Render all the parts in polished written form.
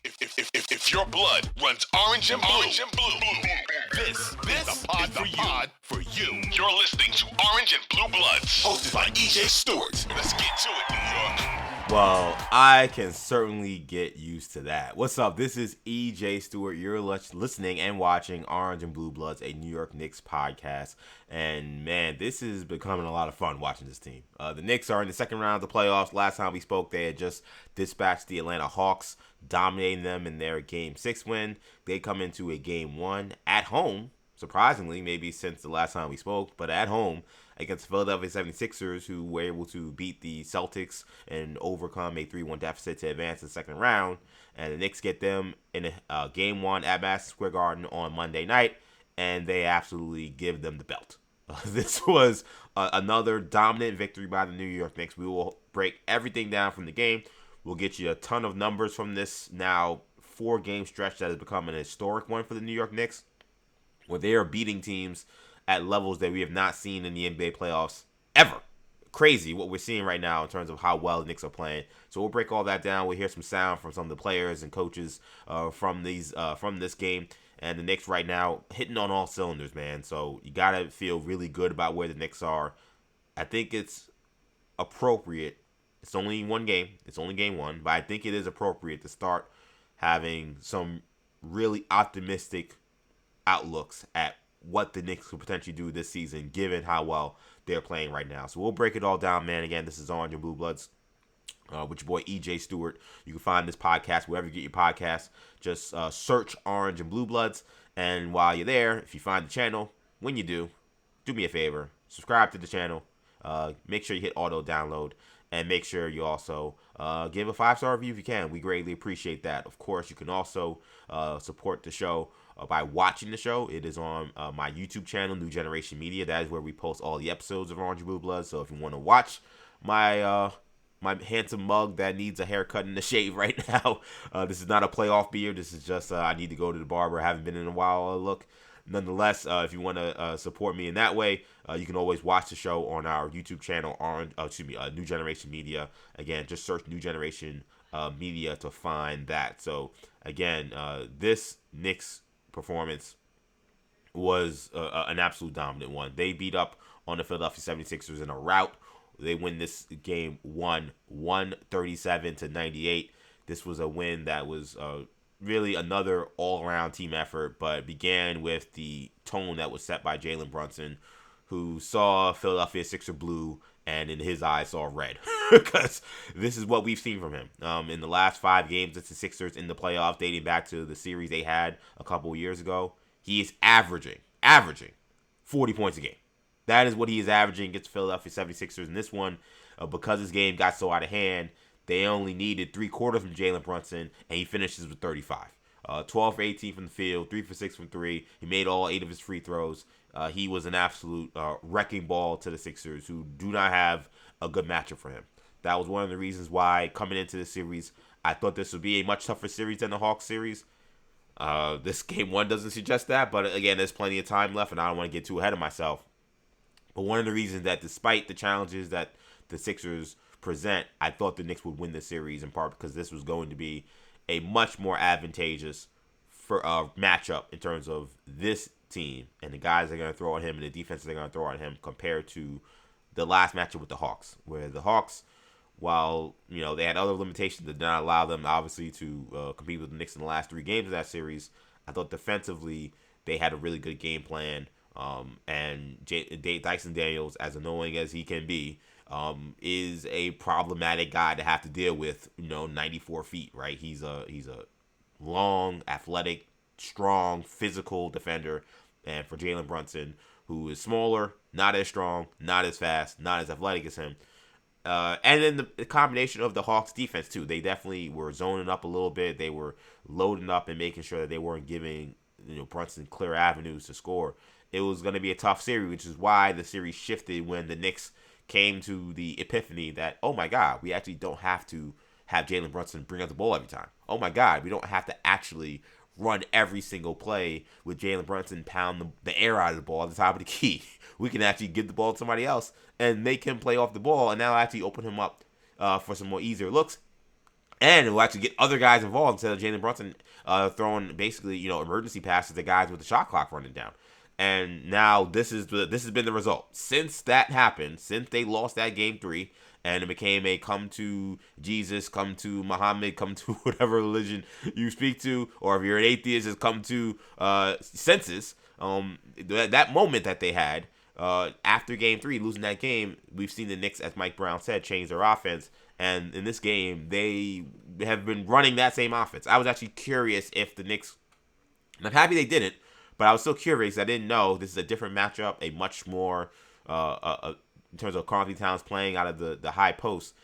If your blood runs orange and blue, this is the pod for you. You're listening to Orange and Blue Bloods, hosted by EJ Stewart. Let's get to it, New York. Well, I can certainly get used to that. What's up? This is EJ Stewart. You're listening and watching Orange and Blue Bloods, a New York Knicks podcast. And man, this is becoming a lot of fun watching this team. The Knicks are in the second round of the playoffs. Last time we spoke, they had just dispatched the Atlanta Hawks, dominating them in their Game 6 win. They come into a Game 1 at home, surprisingly, maybe since the last time we spoke, but at home against the Philadelphia 76ers, who were able to beat the Celtics and overcome a 3-1 deficit to advance to the second round. And the Knicks get them in a Game 1 at Madison Square Garden on Monday night, and they absolutely give them the belt. This was another dominant victory by the New York Knicks. We will break everything down from the game. We'll get you a ton of numbers from this now 4-game stretch that has become an historic one for the New York Knicks, where they are beating teams at levels that we have not seen in the NBA playoffs ever. Crazy what we're seeing right now in terms of how well the Knicks are playing. So we'll break all that down. We'll hear some sound from some of the players and coaches from this game. And the Knicks right now hitting on all cylinders, man. So you got to feel really good about where the Knicks are. I think it's appropriate. It's only one game. It's only Game 1. But I think it is appropriate to start having some really optimistic outlooks at what the Knicks could potentially do this season, given how well they're playing right now. So we'll break it all down, man. Again, this is Orange and Blue Bloods with your boy EJ Stewart. You can find this podcast wherever you get your podcasts. Just search Orange and Blue Bloods. And while you're there, if you find the channel, when you do me a favor. Subscribe to the channel. Make sure you hit auto download. And make sure you also give a 5-star review if you can. We greatly appreciate that. Of course, you can also support the show by watching the show. It is on my YouTube channel, New Generation Media. That is where we post all the episodes of Orange and Blue Bloods. So if you want to watch my handsome mug that needs a haircut and a shave right now, this is not a playoff beard. This is just I need to go to the barber. I haven't been in a while. Look. Nonetheless, if you want to support me in that way, you can always watch the show on our YouTube channel, New Generation Media. Again, just search New Generation Media to find that. So, again, this Knicks performance was an absolute dominant one. They beat up on the Philadelphia 76ers in a rout. They win this game 137-98. This was a win that was really another all-around team effort, but began with the tone that was set by Jalen Brunson, who saw Philadelphia Sixer blue and in his eyes saw red, because this is what we've seen from him in the last 5 games against the Sixers in the playoffs, dating back to the series they had a couple of years ago. He is averaging 40 points a game. That is what he is averaging against Philadelphia 76ers. In this one, because his game got so out of hand, they only needed 3/4 from Jalen Brunson, and he finishes with 35. 12 for 18 from the field, 3 for 6 from 3. He made all 8 of his free throws. He was an absolute wrecking ball to the Sixers, who do not have a good matchup for him. That was one of the reasons why, coming into the series, I thought this would be a much tougher series than the Hawks series. This Game 1 doesn't suggest that, but again, there's plenty of time left, and I don't want to get too ahead of myself. But one of the reasons that, despite the challenges that the Sixers present, I thought the Knicks would win the series, in part because this was going to be a much more advantageous matchup in terms of this team and the guys they're going to throw at him and the defense they're going to throw at him, compared to the last matchup with the Hawks, where the Hawks, while they had other limitations that did not allow them obviously to compete with the Knicks in the last 3 games of that series, I thought defensively they had a really good game plan. And Dyson Daniels, as annoying as he can be, is a problematic guy to have to deal with. 94 feet, right? He's a long, athletic, strong, physical defender. And for Jalen Brunson, who is smaller, not as strong, not as fast, not as athletic as him. And then the combination of the Hawks defense too. They definitely were zoning up a little bit. They were loading up and making sure that they weren't giving Brunson clear avenues to score. It was going to be a tough series, which is why the series shifted when the Knicks came to the epiphany that, oh my God, we actually don't have to have Jalen Brunson bring up the ball every time. Oh my God, we don't have to actually run every single play with Jalen Brunson pound the air out of the ball at the top of the key. We can actually give the ball to somebody else and make him play off the ball, and that'll actually open him up for some more easier looks. And it will actually get other guys involved instead of Jalen Brunson throwing basically, emergency passes to guys with the shot clock running down. And now this has been the result. Since that happened, since they lost that game 3, and it became a come to Jesus, come to Muhammad, come to whatever religion you speak to, or if you're an atheist, just come to census. That moment that they had after game 3, losing that game, we've seen the Knicks, as Mike Brown said, change their offense. And in this game, they have been running that same offense. I was actually curious if the Knicks, and I'm happy they didn't, but I was still curious. I didn't know this is a different matchup, a much more, in terms of Karl Anthony Towns playing out of the high post,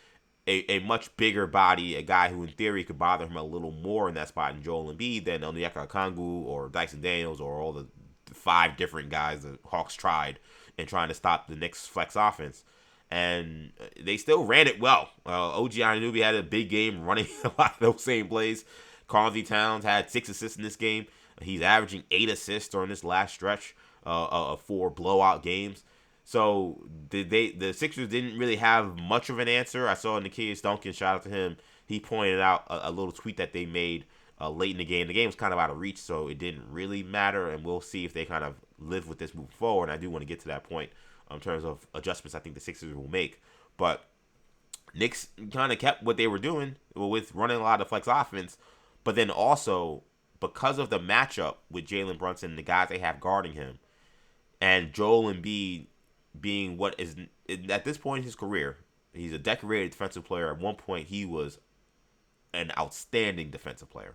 a much bigger body, a guy who in theory could bother him a little more in that spot in Joel Embiid than Onyeka Okongwu or Dyson Daniels or all the 5 different guys the Hawks tried in trying to stop the Knicks' flex offense. And they still ran it well. OG Anunoby had a big game running a lot of those same plays. Karl Anthony Towns had 6 assists in this game. He's averaging 8 assists during this last stretch of 4 blowout games. So the Sixers didn't really have much of an answer. I saw Nikias Duncan, shout out to him. He pointed out a little tweet that they made late in the game. The game was kind of out of reach, so it didn't really matter. And we'll see if they kind of live with this moving forward. And I do want to get to that point in terms of adjustments I think the Sixers will make. But Knicks kind of kept what they were doing with running a lot of flex offense. But then also, because of the matchup with Jalen Brunson and the guys they have guarding him, and Joel Embiid being what is, at this point in his career, he's a decorated defensive player. At one point, he was an outstanding defensive player.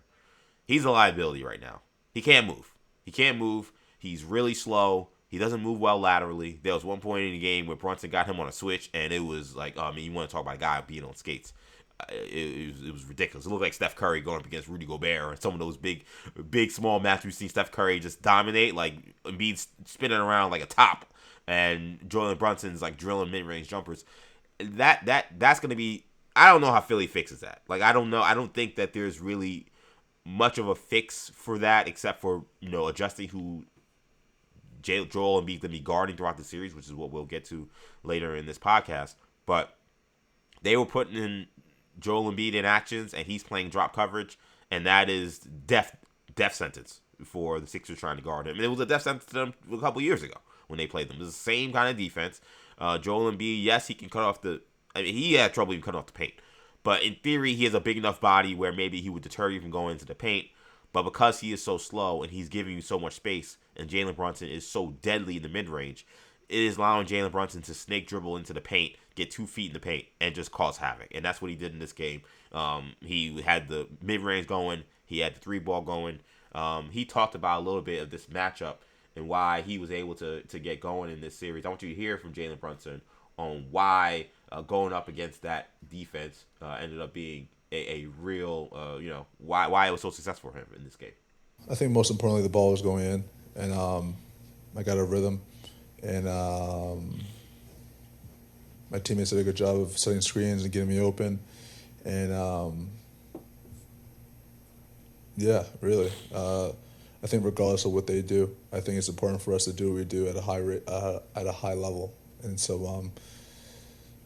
He's a liability right now. He can't move. He's really slow. He doesn't move well laterally. There was one point in the game where Brunson got him on a switch, and it was like, you want to talk about a guy being on skates. It was ridiculous. It looked like Steph Curry going up against Rudy Gobert or some of those big, small matches we've seen Steph Curry just dominate, like Embiid spinning around like a top, and Jalen Brunson's like drilling mid-range jumpers. That's going to be, I don't know how Philly fixes that. Like, I don't know. I don't think that there's really much of a fix for that except for, adjusting who Joel Embiid going to be guarding throughout the series, which is what we'll get to later in this podcast. But they were putting in Joel Embiid in actions, and he's playing drop coverage, and that is death sentence for the Sixers trying to guard him. And it was a death sentence to them a couple years ago when they played them. It was the same kind of defense. Joel Embiid, yes, he can cut off he had trouble even cutting off the paint. But in theory, he has a big enough body where maybe he would deter you from going into the paint. But because he is so slow and he's giving you so much space, and Jalen Brunson is so deadly in the mid-range, it is allowing Jalen Brunson to snake dribble into the paint, get 2 feet in the paint, and just cause havoc. And that's what he did in this game. He had the mid-range going. He had the 3-ball going. He talked about a little bit of this matchup and why he was able to get going in this series. I want you to hear from Jalen Brunson on why going up against that defense ended up being a real, why it was so successful for him in this game. I think most importantly, the ball was going in, and I got a rhythm, and my teammates did a good job of setting screens and getting me open, and yeah, really. I think regardless of what they do, I think it's important for us to do what we do at a high rate, at a high level, and so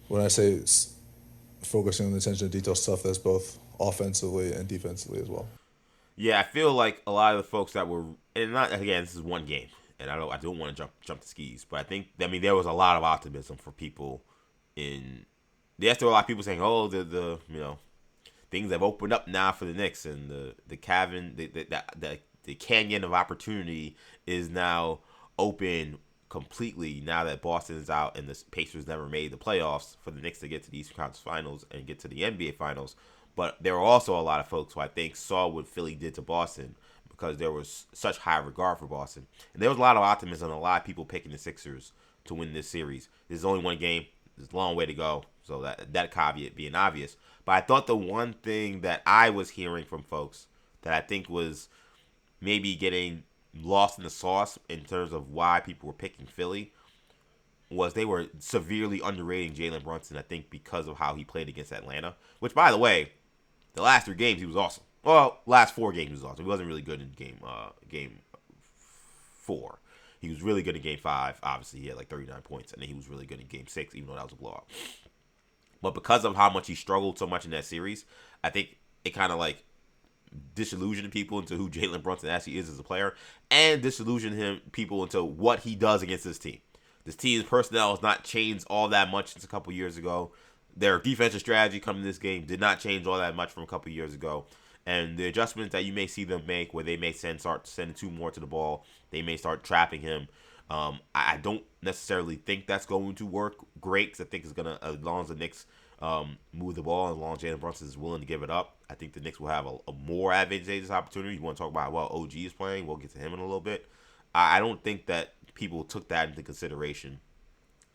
when I say focusing on the attention to detail stuff, that's both offensively and defensively as well. Yeah, I feel like a lot of the folks that were, and not again, this is one game, and I don't want to jump the skis, but there was a lot of optimism for people in. Yes, there were a lot of people saying, "Oh, the things have opened up now for the Knicks, and the canyon of opportunity is now open completely now that Boston is out and the Pacers never made the playoffs for the Knicks to get to the Eastern Conference Finals and get to the NBA Finals." But there were also a lot of folks who I think saw what Philly did to Boston because there was such high regard for Boston. And there was a lot of optimism and a lot of people picking the Sixers to win this series. This is only one game. There's a long way to go. So that caveat being obvious. But I thought the one thing that I was hearing from folks that I think was maybe getting lost in the sauce in terms of why people were picking Philly was they were severely underrating Jalen Brunson, I think, because of how he played against Atlanta. Which, by the way, the last 3 games, he was awesome. Well, last 4 games, he was awesome. He wasn't really good in game 4. He was really good in game 5. Obviously, he had like 39 points. And then he was really good in game 6, even though that was a blowout. But because of how much he struggled so much in that series, I think it kind of like disillusioned people into who Jalen Brunson actually is as a player, and disillusioned people into what he does against this team. This team's personnel has not changed all that much since a couple years ago. Their defensive strategy coming to this game did not change all that much from a couple years ago. And the adjustments that you may see them make, where they may start sending two more to the ball, they may start trapping him. I don't necessarily think that's going to work great, because I think it's gonna, as long as the Knicks move the ball, and as long as Jalen Brunson is willing to give it up, I think the Knicks will have a more advantageous opportunity. You want to talk about how OG is playing? We'll get to him in a little bit. I don't think that people took that into consideration,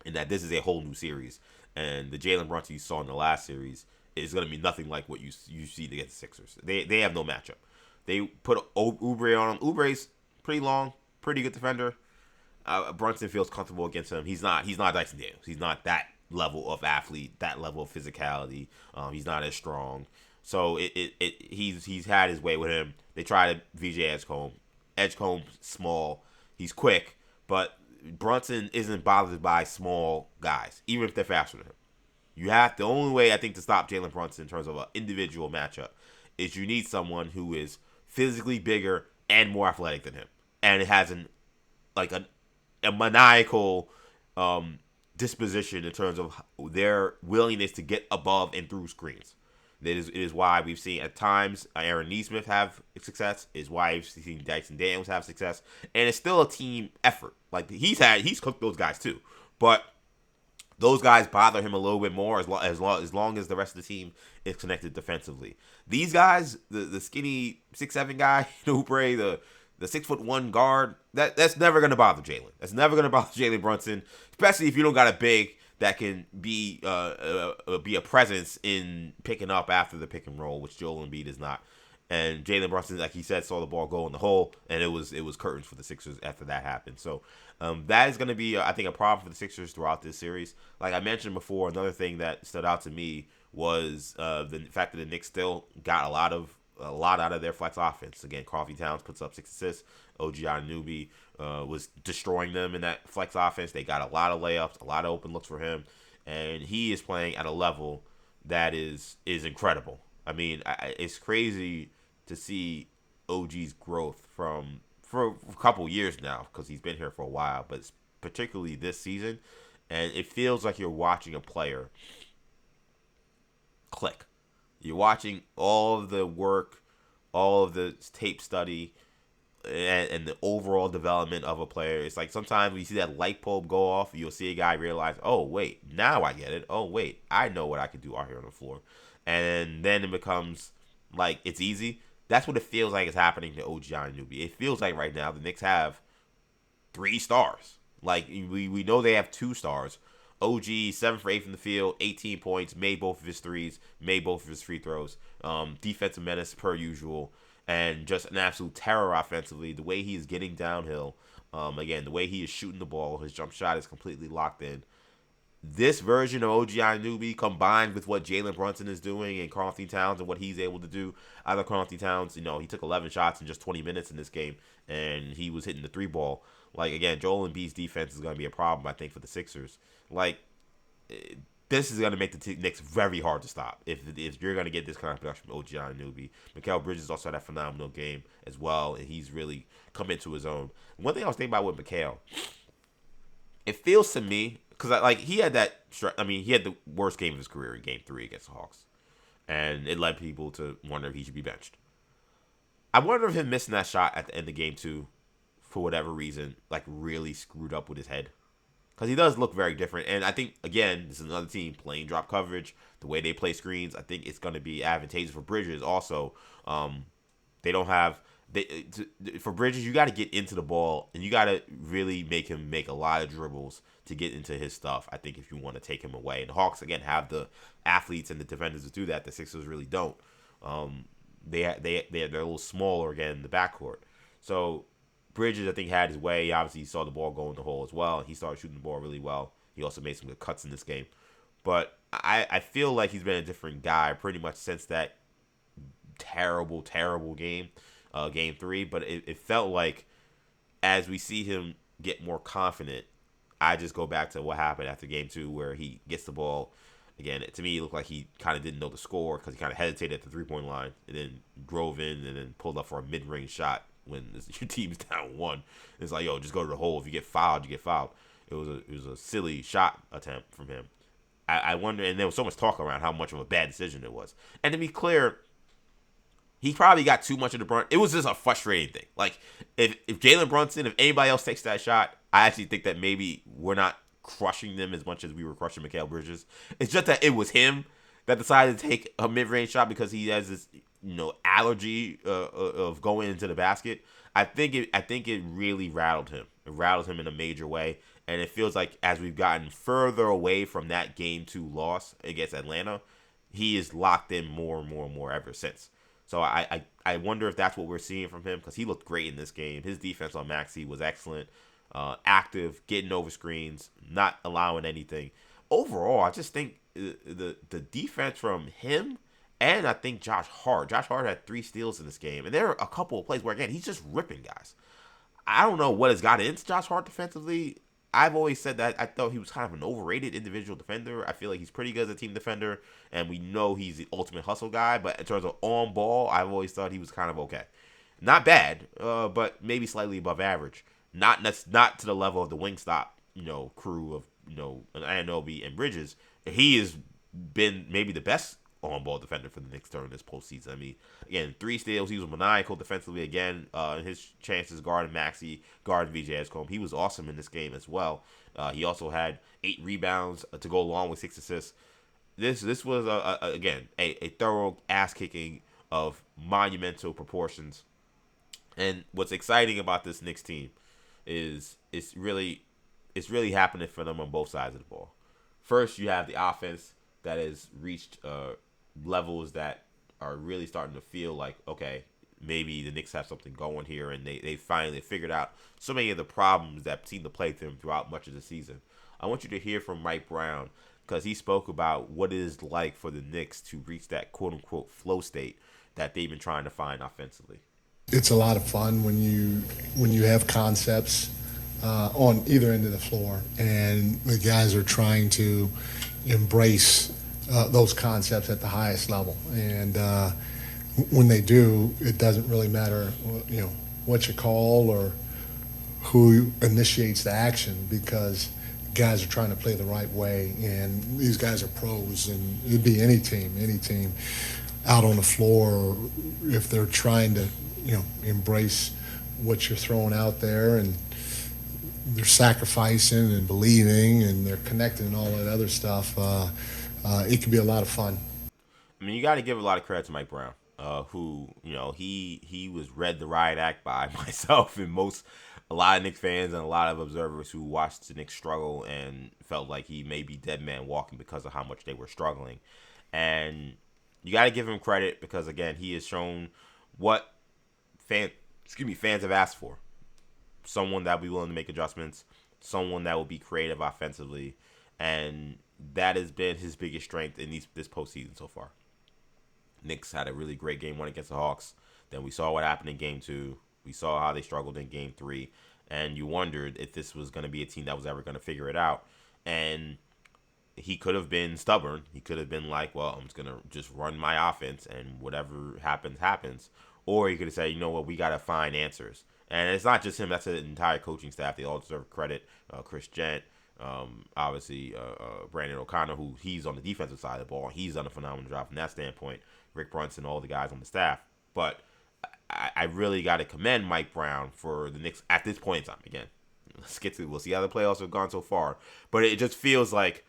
and that this is a whole new series, and the Jalen Brunson you saw in the last series is going to be nothing like what you see against the Sixers. They have no matchup. They put Oubre on him. Oubre's pretty long, pretty good defender. Brunson feels comfortable against him. He's not Dyson Daniels. He's not that level of athlete, that level of physicality. He's not as strong. So he's had his way with him. They tried VJ Edgecombe. Edgecombe's small. He's quick, but Brunson isn't bothered by small guys, even if they're faster than him. The only way I think to stop Jalen Brunson in terms of an individual matchup is you need someone who is physically bigger and more athletic than him, and it has a maniacal disposition in terms of their willingness to get above and through screens. It is why we've seen at times Aaron Nesmith have success. Is why we've seen Dyson Daniels have success, and it's still a team effort. Like he's cooked those guys too, but those guys bother him a little bit more as long as the rest of the team is connected defensively. These guys, the skinny 6'7" guy, Oubre, the 6'1" guard, that's never gonna bother Jalen. That's never gonna bother Jalen Brunson, especially if you don't got a big that can be a presence in picking up after the pick and roll, which Joel Embiid is not. And Jalen Brunson, like he said, saw the ball go in the hole, and it was curtains for the Sixers after that happened. So that is going to be, I think, a problem for the Sixers throughout this series. Like I mentioned before, another thing that stood out to me was the fact that the Knicks still got a lot out of their flex offense. Again, Karl-Anthony Towns puts up 6 assists. OG Anunoby was destroying them in that flex offense. They got a lot of layups, a lot of open looks for him, and he is playing at a level that is incredible. I mean, it's crazy to see OG's growth for a couple years now, because he's been here for a while, but particularly this season, and it feels like you're watching a player click. You're watching all of the work, all of the tape study, and the overall development of a player. It's like sometimes when you see that light bulb go off, you'll see a guy realize, oh, wait, now I get it. Oh, wait, I know what I can do out here on the floor. And then it becomes like it's easy. That's what it feels like is happening to OG Anunoby. It feels like right now the Knicks have 3 stars. Like we know they have 2 stars. OG 7 for 8 from the field, 18 points, made both of his threes, made both of his free throws. Defensive menace per usual, and just an absolute terror offensively. The way he is getting downhill, again, the way he is shooting the ball, his jump shot is completely locked in. This version of OG Anunoby combined with what Jalen Brunson is doing and Karl-Anthony Towns and what he's able to do. Either Karl-Anthony Towns, he took 11 shots in just 20 minutes in this game, and he was hitting the 3 ball. Like, again, Joel Embiid's defense is going to be a problem, I think, for the Sixers. Like, this is going to make the Knicks very hard to stop if you're going to get this kind of production from OG Anunoby. Mikal Bridges also had a phenomenal game as well, and he's really come into his own. One thing I was thinking about with Mikal, it feels to me, because he had he had the worst game of his career in Game 3 against the Hawks, and it led people to wonder if he should be benched. I wonder if him missing that shot at the end of Game 2, for whatever reason, really screwed up with his head. Because he does look very different. And I think, again, this is another team playing drop coverage. The way they play screens, I think it's going to be advantageous for Bridges. Also, they don't have... for Bridges, you got to get into the ball, and you got to really make him make a lot of dribbles to get into his stuff, I think, if you want to take him away. And the Hawks, again, have the athletes and the defenders to do that. The Sixers really don't. They're a little smaller, again, in the backcourt. So Bridges, I think, had his way. He obviously saw the ball go in the hole as well. He started shooting the ball really well. He also made some good cuts in this game. But I feel like he's been a different guy pretty much since that terrible, terrible game, Game 3. But it felt like as we see him get more confident, I just go back to what happened after Game 2 where he gets the ball again, to me, it looked like he kind of didn't know the score because he kind of hesitated at the three-point line and then drove in and then pulled up for a mid-range shot when your team's down one. It's like, yo, just go to the hole. If you get fouled, you get fouled. It was a silly shot attempt from him. I wonder, and there was so much talk around how much of a bad decision it was. And to be clear, he probably got too much of the brunt. It was just a frustrating thing. Like, if Jalen Brunson, if anybody else takes that shot, I actually think that maybe we're not crushing them as much as we were crushing Mikal Bridges. It's just that it was him that decided to take a mid-range shot because he has this, allergy of going into the basket. I think it really rattled him. It rattled him in a major way. And it feels like as we've gotten further away from that Game 2 loss against Atlanta, he is locked in more and more and more ever since. So I wonder if that's what we're seeing from him because he looked great in this game. His defense on Maxey was excellent, active, getting over screens, not allowing anything. Overall, I just think the defense from him and I think Josh Hart. Josh Hart had 3 steals in this game. And there are a couple of plays where, again, he's just ripping guys. I don't know what has got into Josh Hart defensively. I've always said that I thought he was kind of an overrated individual defender. I feel like he's pretty good as a team defender, and we know he's the ultimate hustle guy. But in terms of on ball, I've always thought he was kind of okay. Not bad, but maybe slightly above average. Not to the level of the Wingstop, crew of, Anunoby and Bridges. He has been maybe the best on-ball defender for the Knicks during this postseason. I mean, again, 3 steals. He was maniacal defensively again. In his chances guarding Maxey, guarding VJ Escombe. He was awesome in this game as well. He also had 8 rebounds to go along with 6 assists. This was, again, a thorough ass-kicking of monumental proportions. And what's exciting about this Knicks team is it's really happening for them on both sides of the ball. First, you have the offense that has reached levels that are really starting to feel like, okay, maybe the Knicks have something going here, and they finally figured out so many of the problems that seemed to plague them throughout much of the season. I want you to hear from Mike Brown because he spoke about what it is like for the Knicks to reach that quote-unquote flow state that they've been trying to find offensively. It's a lot of fun when you have concepts on either end of the floor, and the guys are trying to embrace those concepts at the highest level. And when they do, it doesn't really matter, what you call or who initiates the action, because guys are trying to play the right way. And these guys are pros, and it'd be any team out on the floor, if they're trying to, embrace what you're throwing out there, and they're sacrificing and believing, and they're connecting and all that other stuff. It can be a lot of fun. I mean, you got to give a lot of credit to Mike Brown, who, he was read the riot act by myself and a lot of Knicks fans and a lot of observers who watched the Knicks struggle and felt like he may be dead man walking because of how much they were struggling. And you got to give him credit because, again, he has shown what fans have asked for. Someone that will be willing to make adjustments, someone that will be creative offensively, and that has been his biggest strength in this postseason so far. Knicks had a really great game 1 against the Hawks. Then we saw what happened in game 2. We saw how they struggled in game 3. And you wondered if this was going to be a team that was ever going to figure it out. And he could have been stubborn. He could have been like, well, I'm just going to just run my offense and whatever happens, happens. Or he could have said, you know what, we got to find answers. And it's not just him. That's the entire coaching staff. They all deserve credit. Chris Gent, obviously Brandon O'Connor, who he's on the defensive side of the ball. He's done a phenomenal job from that standpoint. Rick Brunson, all the guys on the staff. But I really got to commend Mike Brown for the Knicks at this point in time. Again, we'll see how the playoffs have gone so far. But it just feels like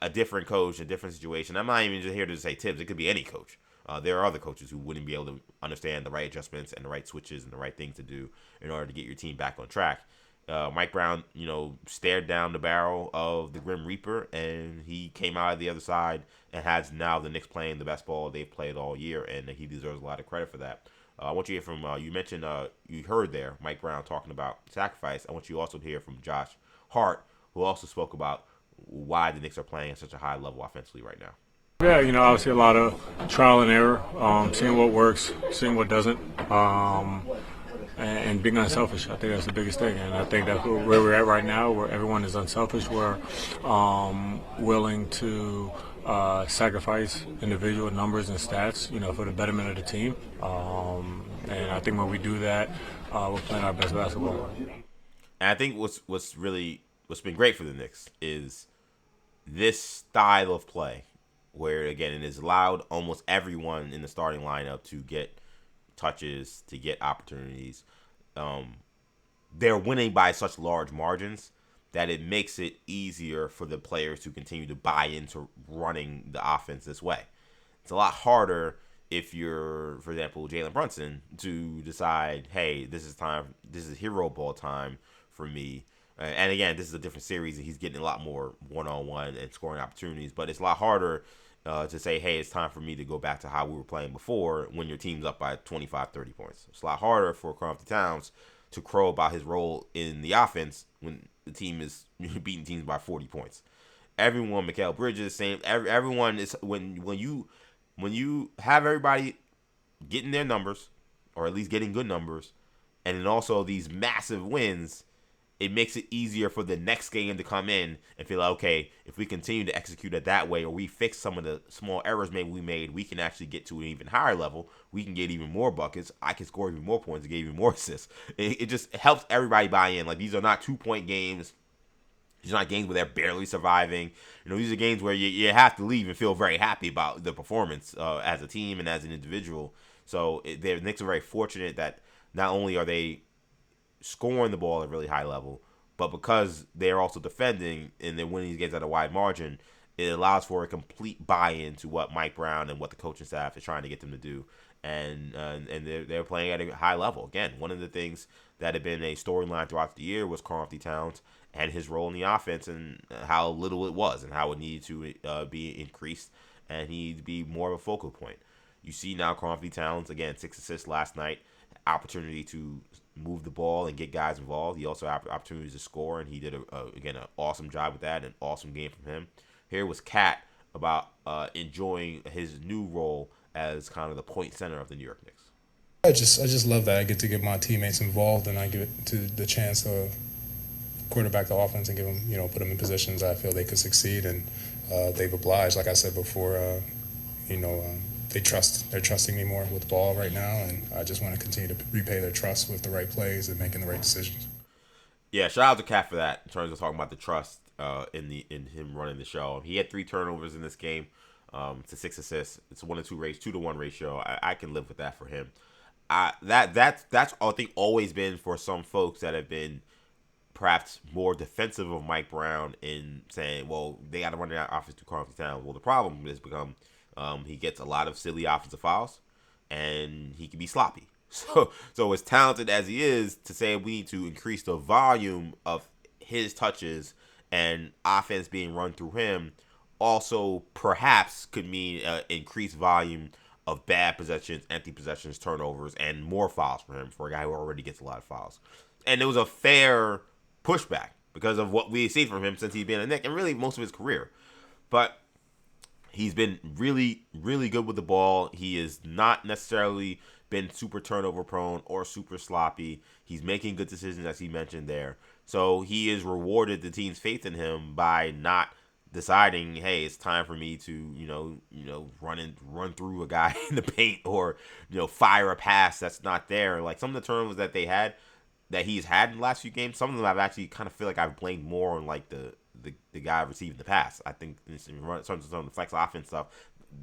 a different coach, a different situation. I'm not even just here to say Tibbs. It could be any coach. There are other coaches who wouldn't be able to understand the right adjustments and the right switches and the right things to do in order to get your team back on track. Mike Brown, stared down the barrel of the Grim Reaper, and he came out of the other side and has now the Knicks playing the best ball they've played all year, and he deserves a lot of credit for that. I want you to hear from, you mentioned, you heard there, Mike Brown talking about sacrifice. I want you also to hear from Josh Hart, who also spoke about why the Knicks are playing at such a high level offensively right now. Yeah, obviously a lot of trial and error, seeing what works, seeing what doesn't, and being unselfish. I think that's the biggest thing. And I think that's where we're at right now, where everyone is unselfish. We're willing to sacrifice individual numbers and stats, for the betterment of the team. And I think when we do that, we're playing our best basketball. And I think what's been great for the Knicks is this style of play, where again it has allowed almost everyone in the starting lineup to get touches, to get opportunities. They're winning by such large margins that it makes it easier for the players to continue to buy into running the offense this way. It's a lot harder if you're, for example, Jalen Brunson, to decide, hey, this is hero ball time for me. And again, this is a different series, and he's getting a lot more one-on-one and scoring opportunities. But it's a lot harder to say, hey, it's time for me to go back to how we were playing before when your team's up by 25, 30 points. It's a lot harder for Karl-Anthony Towns to crow about his role in the offense when the team is beating teams by 40 points. Everyone, Mikal Bridges, same. Everyone is when you have everybody getting their numbers, or at least getting good numbers, and then also these massive wins, it makes it easier for the next game to come in and feel like, okay, if we continue to execute it that way, or we fix some of the small errors maybe we made, we can actually get to an even higher level. We can get even more buckets. I can score even more points and get even more assists. It just helps everybody buy in. Like, these are not 2-point games. These are not games where they're barely surviving. These are games where you have to leave and feel very happy about the performance as a team and as an individual. So the Knicks are very fortunate that not only are they scoring the ball at a really high level, but because they're also defending and they're winning these games at a wide margin, it allows for a complete buy-in to what Mike Brown and what the coaching staff is trying to get them to do. And they're playing at a high level. Again, one of the things that had been a storyline throughout the year was Karl-Anthony Towns and his role in the offense, and how little it was and how it needed to be increased, and he needed to be more of a focal point. You see now Karl-Anthony Towns, again, 6 assists last night, opportunity to move the ball and get guys involved. He also had opportunities to score, and he did, again, an awesome job with that, an awesome game from him. Here was Cat about enjoying his new role as kind of the point center of the New York Knicks. I just love that I get to get my teammates involved, and I give it to the chance to quarterback the offense and give them, put them in positions I feel they could succeed, and they've obliged. Like I said before, they're trusting me more with the ball right now, and I just want to continue to repay their trust with the right plays and making the right decisions. Yeah, shout out to Cat for that in terms of talking about the trust in him running the show. He had 3 turnovers in this game to 6 assists. It's a 2-to-1 ratio. I can live with that for him. That's I think always been for some folks that have been perhaps more defensive of Mike Brown in saying, well, they got to run that offense to Karl-Anthony Towns. Well, the problem has become he gets a lot of silly offensive fouls, and he can be sloppy. So as talented as he is, to say we need to increase the volume of his touches and offense being run through him also perhaps could mean increased volume of bad possessions, empty possessions, turnovers, and more fouls for him, for a guy who already gets a lot of fouls. And it was a fair pushback because of what we see from him since he's been a Knick, and really most of his career. But he's been really, really good with the ball. He has not necessarily been super turnover prone or super sloppy. He's making good decisions, as he mentioned there. So he has rewarded the team's faith in him by not deciding, hey, it's time for me to, run through a guy in the paint, or, fire a pass that's not there. Like, some of the turnovers that he's had in the last few games, some of them I've actually kind of feel like I've blamed more on like the guy receiving the pass. I think in terms of some of the flex offense stuff,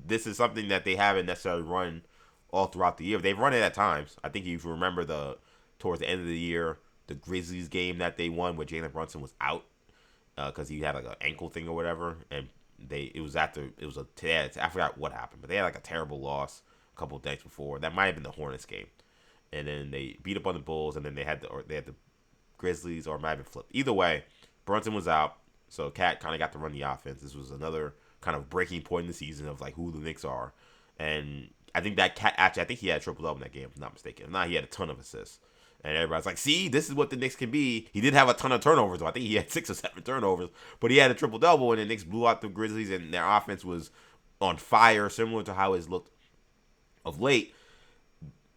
this is something that they haven't necessarily run all throughout the year. They've run it at times. I think if you remember towards the end of the year, the Grizzlies game that they won where Jalen Brunson was out because he had like an ankle thing or whatever, and I forgot what happened, but they had like a terrible loss a couple of days before. That might have been the Hornets game, and then they beat up on the Bulls, and then they had the Grizzlies, or it might have been flipped. Either way, Brunson was out, so Cat kind of got to run the offense. This was another kind of breaking point in the season of like who the Knicks are, and I think that Cat actually, I think he had a triple-double in that game, if I'm not mistaken. If not, he had a ton of assists. And everybody's like, see, this is what the Knicks can be. He did have a ton of turnovers, though. I think he had 6 or 7 turnovers. But he had a triple-double, and the Knicks blew out the Grizzlies, and their offense was on fire, similar to how it's looked of late.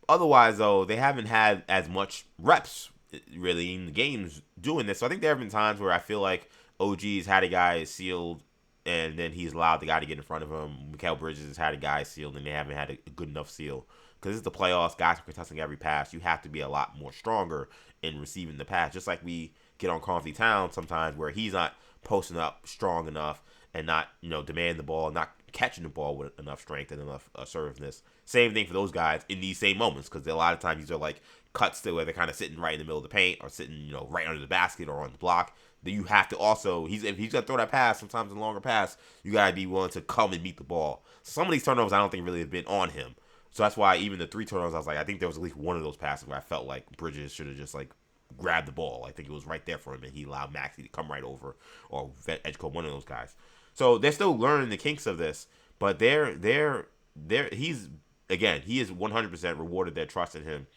Otherwise, though, they haven't had as much reps, really, in the games doing this. So I think there have been times where I feel like OG's had a guy sealed and then he's allowed the guy to get in front of him. Mikal Bridges has had a guy sealed, and they haven't had a good enough seal. Because this is the playoffs, guys are contesting every pass. You have to be a lot more stronger in receiving the pass. Just like we get on Conley Town sometimes where he's not posting up strong enough and not, demanding the ball, not catching the ball with enough strength and enough assertiveness. Same thing for those guys in these same moments, because a lot of times these are like cuts to where they're kind of sitting right in the middle of the paint or sitting, right under the basket or on the block. Then you have to also, if he's gonna throw that pass, sometimes a longer pass, you gotta be willing to come and meet the ball. Some of these turnovers I don't think really have been on him. So that's why even the 3 turnovers, I was like, I think there was at least one of those passes where I felt like Bridges should have just like grabbed the ball. I think it was right there for him, and he allowed Maxey to come right over or edge coat one of those guys. So they're still learning the kinks of this, but he is 100% rewarded their trust in him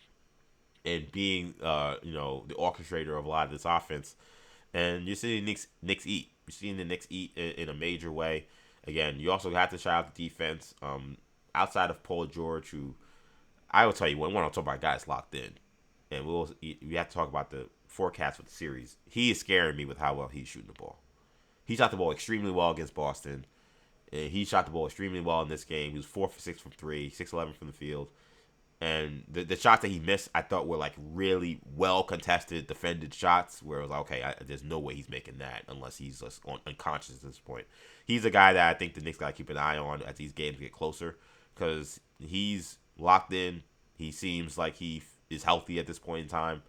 and being the orchestrator of a lot of this offense. And you're seeing the Knicks eat. You're seeing the Knicks eat in a major way. Again, you also have to shout out the defense. Outside of Paul George, who I will tell you, when I talk about guys locked in, and we have to talk about the forecast for the series. He is scaring me with how well he's shooting the ball. He shot the ball extremely well against Boston. And he shot the ball extremely well in this game. He was 4 for 6 from 3, 6-11 from the field. And the shots that he missed, I thought were like really well contested, defended shots where it was like, okay, there's no way he's making that unless he's just unconscious at this point. He's a guy that I think the Knicks got to keep an eye on as these games get closer because he's locked in. He seems like he is healthy at this point in time.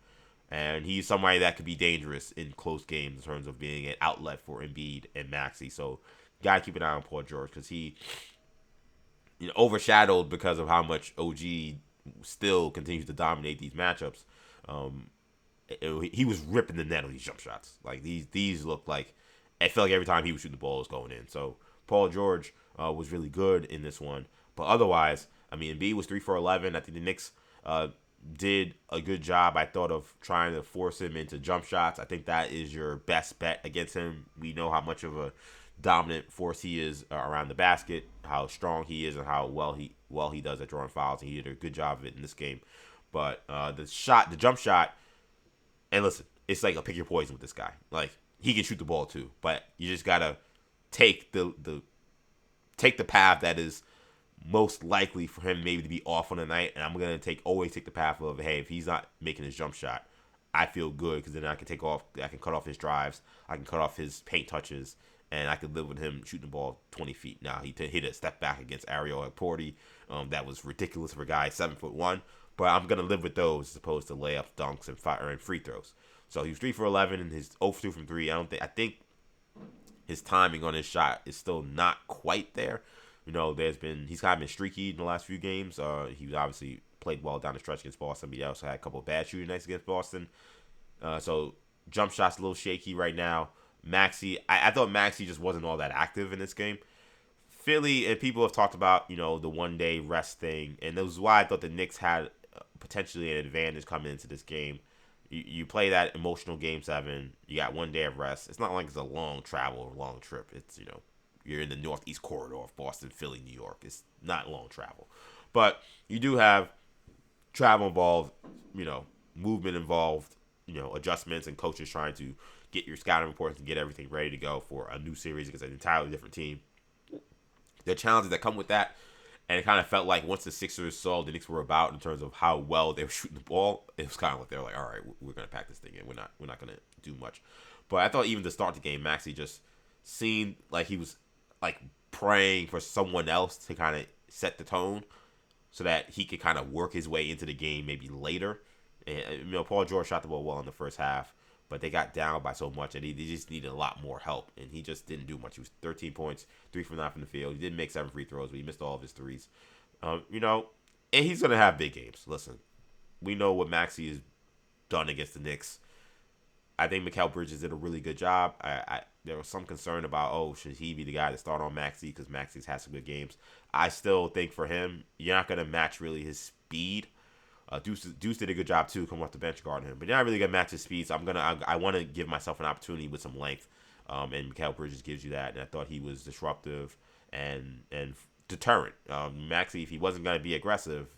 And he's somebody that could be dangerous in close games in terms of being an outlet for Embiid and Maxey. So, got to keep an eye on Paul George because he overshadowed because of how much OG still continues to dominate these matchups. He was ripping the net on these jump shots. Like these look like I felt like every time he was shooting the ball, it was going in. So Paul George was really good in this one. But otherwise, I mean, Embiid was 3 for 11. I think the Knicks did a good job, I thought, of trying to force him into jump shots. I think that is your best bet against him. We know how much of a dominant force he is around the basket, how strong he is, and how well he does at drawing fouls. And he did a good job of it in this game. But the jump shot, and listen, it's like a pick your poison with this guy. Like he can shoot the ball too, but you just gotta take the path that is most likely for him maybe to be off on the night. And I'm gonna always take the path of, hey, if he's not making his jump shot, I feel good because then I can cut off his drives, I can cut off his paint touches, and I could live with him shooting the ball 20 feet. Now he hit a step back against Ariel Porty. That was ridiculous for a guy 7'1". But I'm gonna live with those as opposed to layups, dunks, and free throws. So he was 3 for 11 and his 0 for 2 from 3. I think his timing on his shot is still not quite there. He's kind of been streaky in the last few games. He obviously played well down the stretch against Boston, but he also had a couple of bad shooting nights against Boston. So jump shot's a little shaky right now. Maxey, I thought Maxey just wasn't all that active in this game. Philly, and people have talked about, the one-day rest thing, and that was why I thought the Knicks had potentially an advantage coming into this game. You play that emotional Game 7, you got 1 day of rest. It's not like it's a long travel or long trip. It's, you're in the northeast corridor of Boston, Philly, New York. It's not long travel. But you do have travel involved, movement involved, adjustments and coaches trying to get your scouting reports and get everything ready to go for a new series against an entirely different team. The challenges that come with that, and it kind of felt like once the Sixers saw the Knicks were about in terms of how well they were shooting the ball, it was kind of like they were like, all right, we're going to pack this thing in. We're not going to do much. But I thought even to start the game, Maxey just seemed like he was like praying for someone else to kind of set the tone so that he could kind of work his way into the game maybe later. And, Paul George shot the ball well in the first half, but they got down by so much, and he just needed a lot more help, and he just didn't do much. He was 13 points, 3 from 9 from the field. He didn't make 7 free throws, but he missed all of his threes. And he's going to have big games. Listen, we know what Maxey has done against the Knicks. I think Mikal Bridges did a really good job. There was some concern about, should he be the guy to start on Maxey because Maxey's had some good games. I still think for him, you're not going to match really his speed. Deuce did a good job too, coming off the bench guarding him, but you're not really gonna match his speed. So I want to give myself an opportunity with some length, and Mikal Bridges gives you that. And I thought he was disruptive and deterrent. Maxey, if he wasn't gonna be aggressive,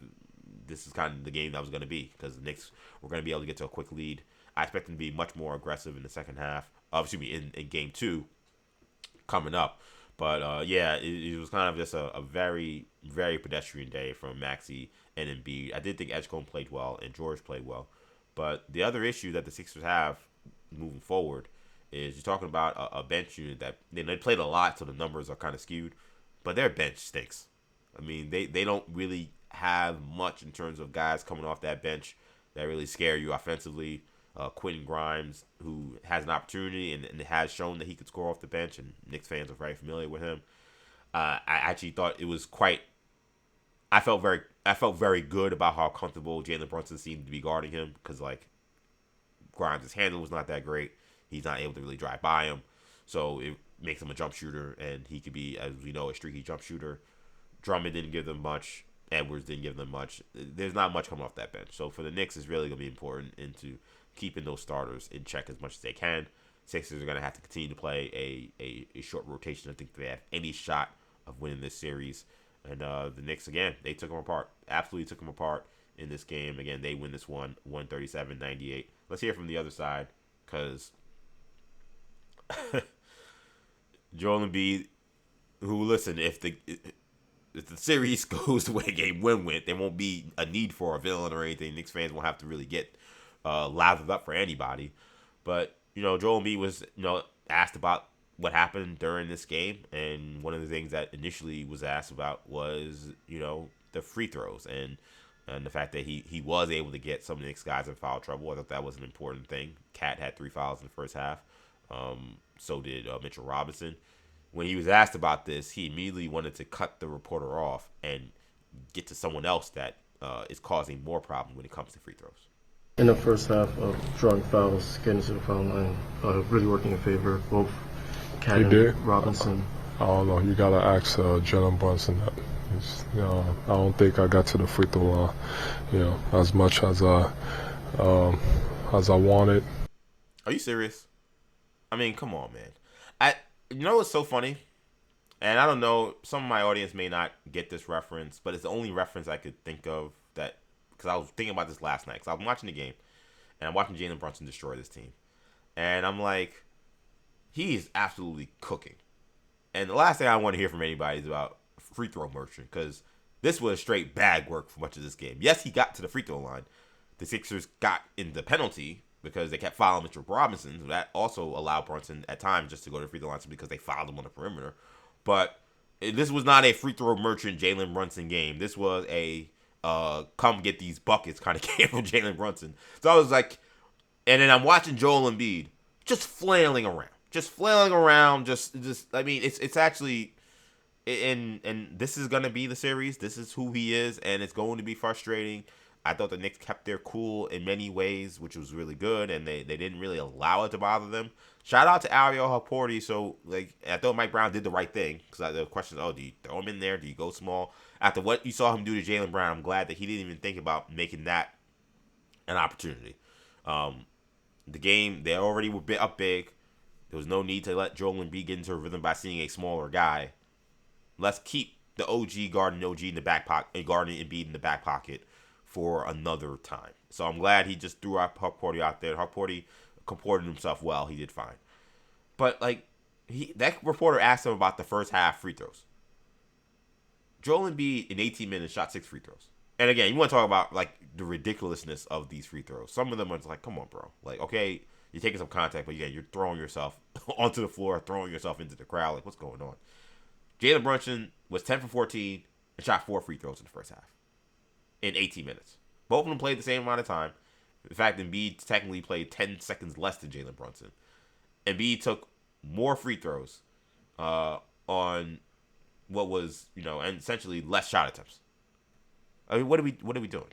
this is kind of the game that was gonna be because the Knicks were gonna be able to get to a quick lead. I expect him to be much more aggressive in the second half. In Game 2 coming up. But yeah, it was kind of just a very, very pedestrian day from Maxey and Embiid. I did think Edgecombe played well and George played well. But the other issue that the Sixers have moving forward is you're talking about a bench unit that they played a lot, so the numbers are kind of skewed. But their bench stinks. I mean, they don't really have much in terms of guys coming off that bench that really scare you offensively. Quentin Grimes, who has an opportunity and has shown that he could score off the bench, and Knicks fans are very familiar with him. I actually thought it was quite. I felt very good about how comfortable Jalen Brunson seemed to be guarding him because like Grimes' handle was not that great. He's not able to really drive by him, so it makes him a jump shooter, and he could be, as we know, a streaky jump shooter. Drummond didn't give them much. Edwards didn't give them much. There's not much coming off that bench. So for the Knicks, it's really going to be important into keeping those starters in check as much as they can. Sixers are going to have to continue to play a short rotation. I think if they have any shot of winning this series. And the Knicks, again, they took them apart. Absolutely took them apart in this game. Again, they win this one, 137-98. Let's hear from the other side because Joel Embiid, who, listen, if the series goes the way the game went, there won't be a need for a villain or anything. Knicks fans won't have to really get lathered up for anybody. But, Joel Embiid was, asked about what happened during this game. And one of the things that initially was asked about was, the free throws and the fact that he was able to get some of the Knicks guys in foul trouble. I thought that was an important thing. Cat had 3 fouls in the first half. So did Mitchell Robinson. When he was asked about this, he immediately wanted to cut the reporter off and get to someone else that is causing more problem when it comes to free throws. In the first half of drawing fouls, getting to the foul line, really working in favor of both Cat and Robinson. I don't know. You gotta ask Jalen Brunson that. I don't think I got to the free throw line, as much as I wanted. Are you serious? I mean, come on, man. What's so funny? And I don't know, some of my audience may not get this reference, but it's the only reference I could think of that, because I was thinking about this last night, because I was watching the game, and I'm watching Jalen Brunson destroy this team. And I'm like, he's absolutely cooking. And the last thing I want to hear from anybody is about free throw merchant, because this was straight bag work for much of this game. Yes, he got to the free throw line. The Sixers got in the penalty, because they kept fouling Mitchell Robinson. That also allowed Brunson at times just to go to the free throw line because they fouled him on the perimeter. But this was not a free throw merchant Jalen Brunson game. This was a come get these buckets kind of game from Jalen Brunson. So I was like, and then I'm watching Joel Embiid just flailing around. I mean, it's actually, and this is going to be the series. This is who he is, and it's going to be frustrating. I thought the Knicks kept their cool in many ways, which was really good, and they didn't really allow it to bother them. Shout out to Ariel Haporti. So, I thought Mike Brown did the right thing, because the question is, do you throw him in there? Do you go small? After what you saw him do to Jaylen Brown, I'm glad that he didn't even think about making that an opportunity. The game, they already were up big. There was no need to let Joel Embiid get into a rhythm by seeing a smaller guy. Let's keep the OG guarding OG in the back pocket, guarding Embiid in the back pocket for another time. So I'm glad he just threw Haporti out there. Haporti comported himself well. He did fine. But, that reporter asked him about the first half free throws. Joel Embiid, in 18 minutes, shot 6 free throws. And again, you want to talk about, the ridiculousness of these free throws. Some of them are just come on, bro. Okay, you're taking some contact, but, you're throwing yourself onto the floor, throwing yourself into the crowd. What's going on? Jalen Brunson was 10 for 14 and shot 4 free throws in the first half. In 18 minutes. Both of them played the same amount of time. In fact, Embiid technically played 10 seconds less than Jalen Brunson. Embiid took more free throws on what was, and essentially less shot attempts. I mean, what are we doing?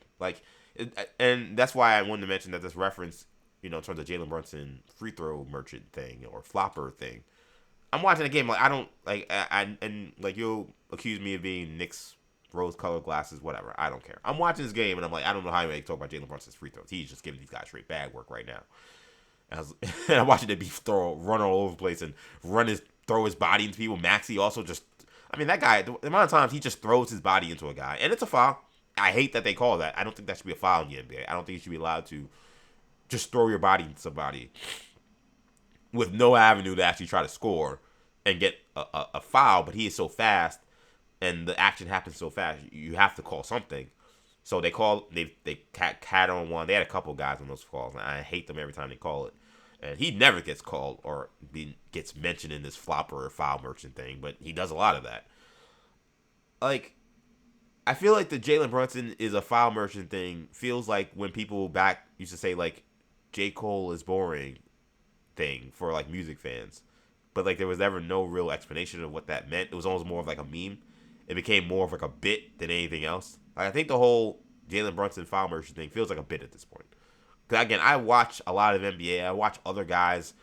And that's why I wanted to mention that this reference, in terms of Jalen Brunson free throw merchant thing or flopper thing. I'm watching the game I don't you'll accuse me of being Knicks rose-colored glasses, whatever. I don't care. I'm watching this game, and I'm I don't know how you talk about Jalen Brunson's free throws. He's just giving these guys straight bag work right now. And I'm watching the beef run all over the place and throw his body into people. Maxey also just, that guy, the amount of times he just throws his body into a guy, and it's a foul. I hate that they call that. I don't think that should be a foul in the NBA. I don't think you should be allowed to just throw your body into somebody with no avenue to actually try to score and get a foul, but he is so fast and the action happens so fast, you have to call something. So they cat on one. They had a couple guys on those calls, and I hate them every time they call it. And he never gets called or gets mentioned in this flopper or foul merchant thing, but he does a lot of that. Like, I feel like the Jalen Brunson is a foul merchant thing feels like when people back used to say, like, J. Cole is boring thing for, like, music fans. But, like, there was never no real explanation of what that meant. It was almost more of, like, a meme. It became more of, like, a bit than anything else. Like, I think the whole Jalen Brunson foul merchant thing feels like a bit at this point. Because, again, I watch a lot of NBA. I watch other guys.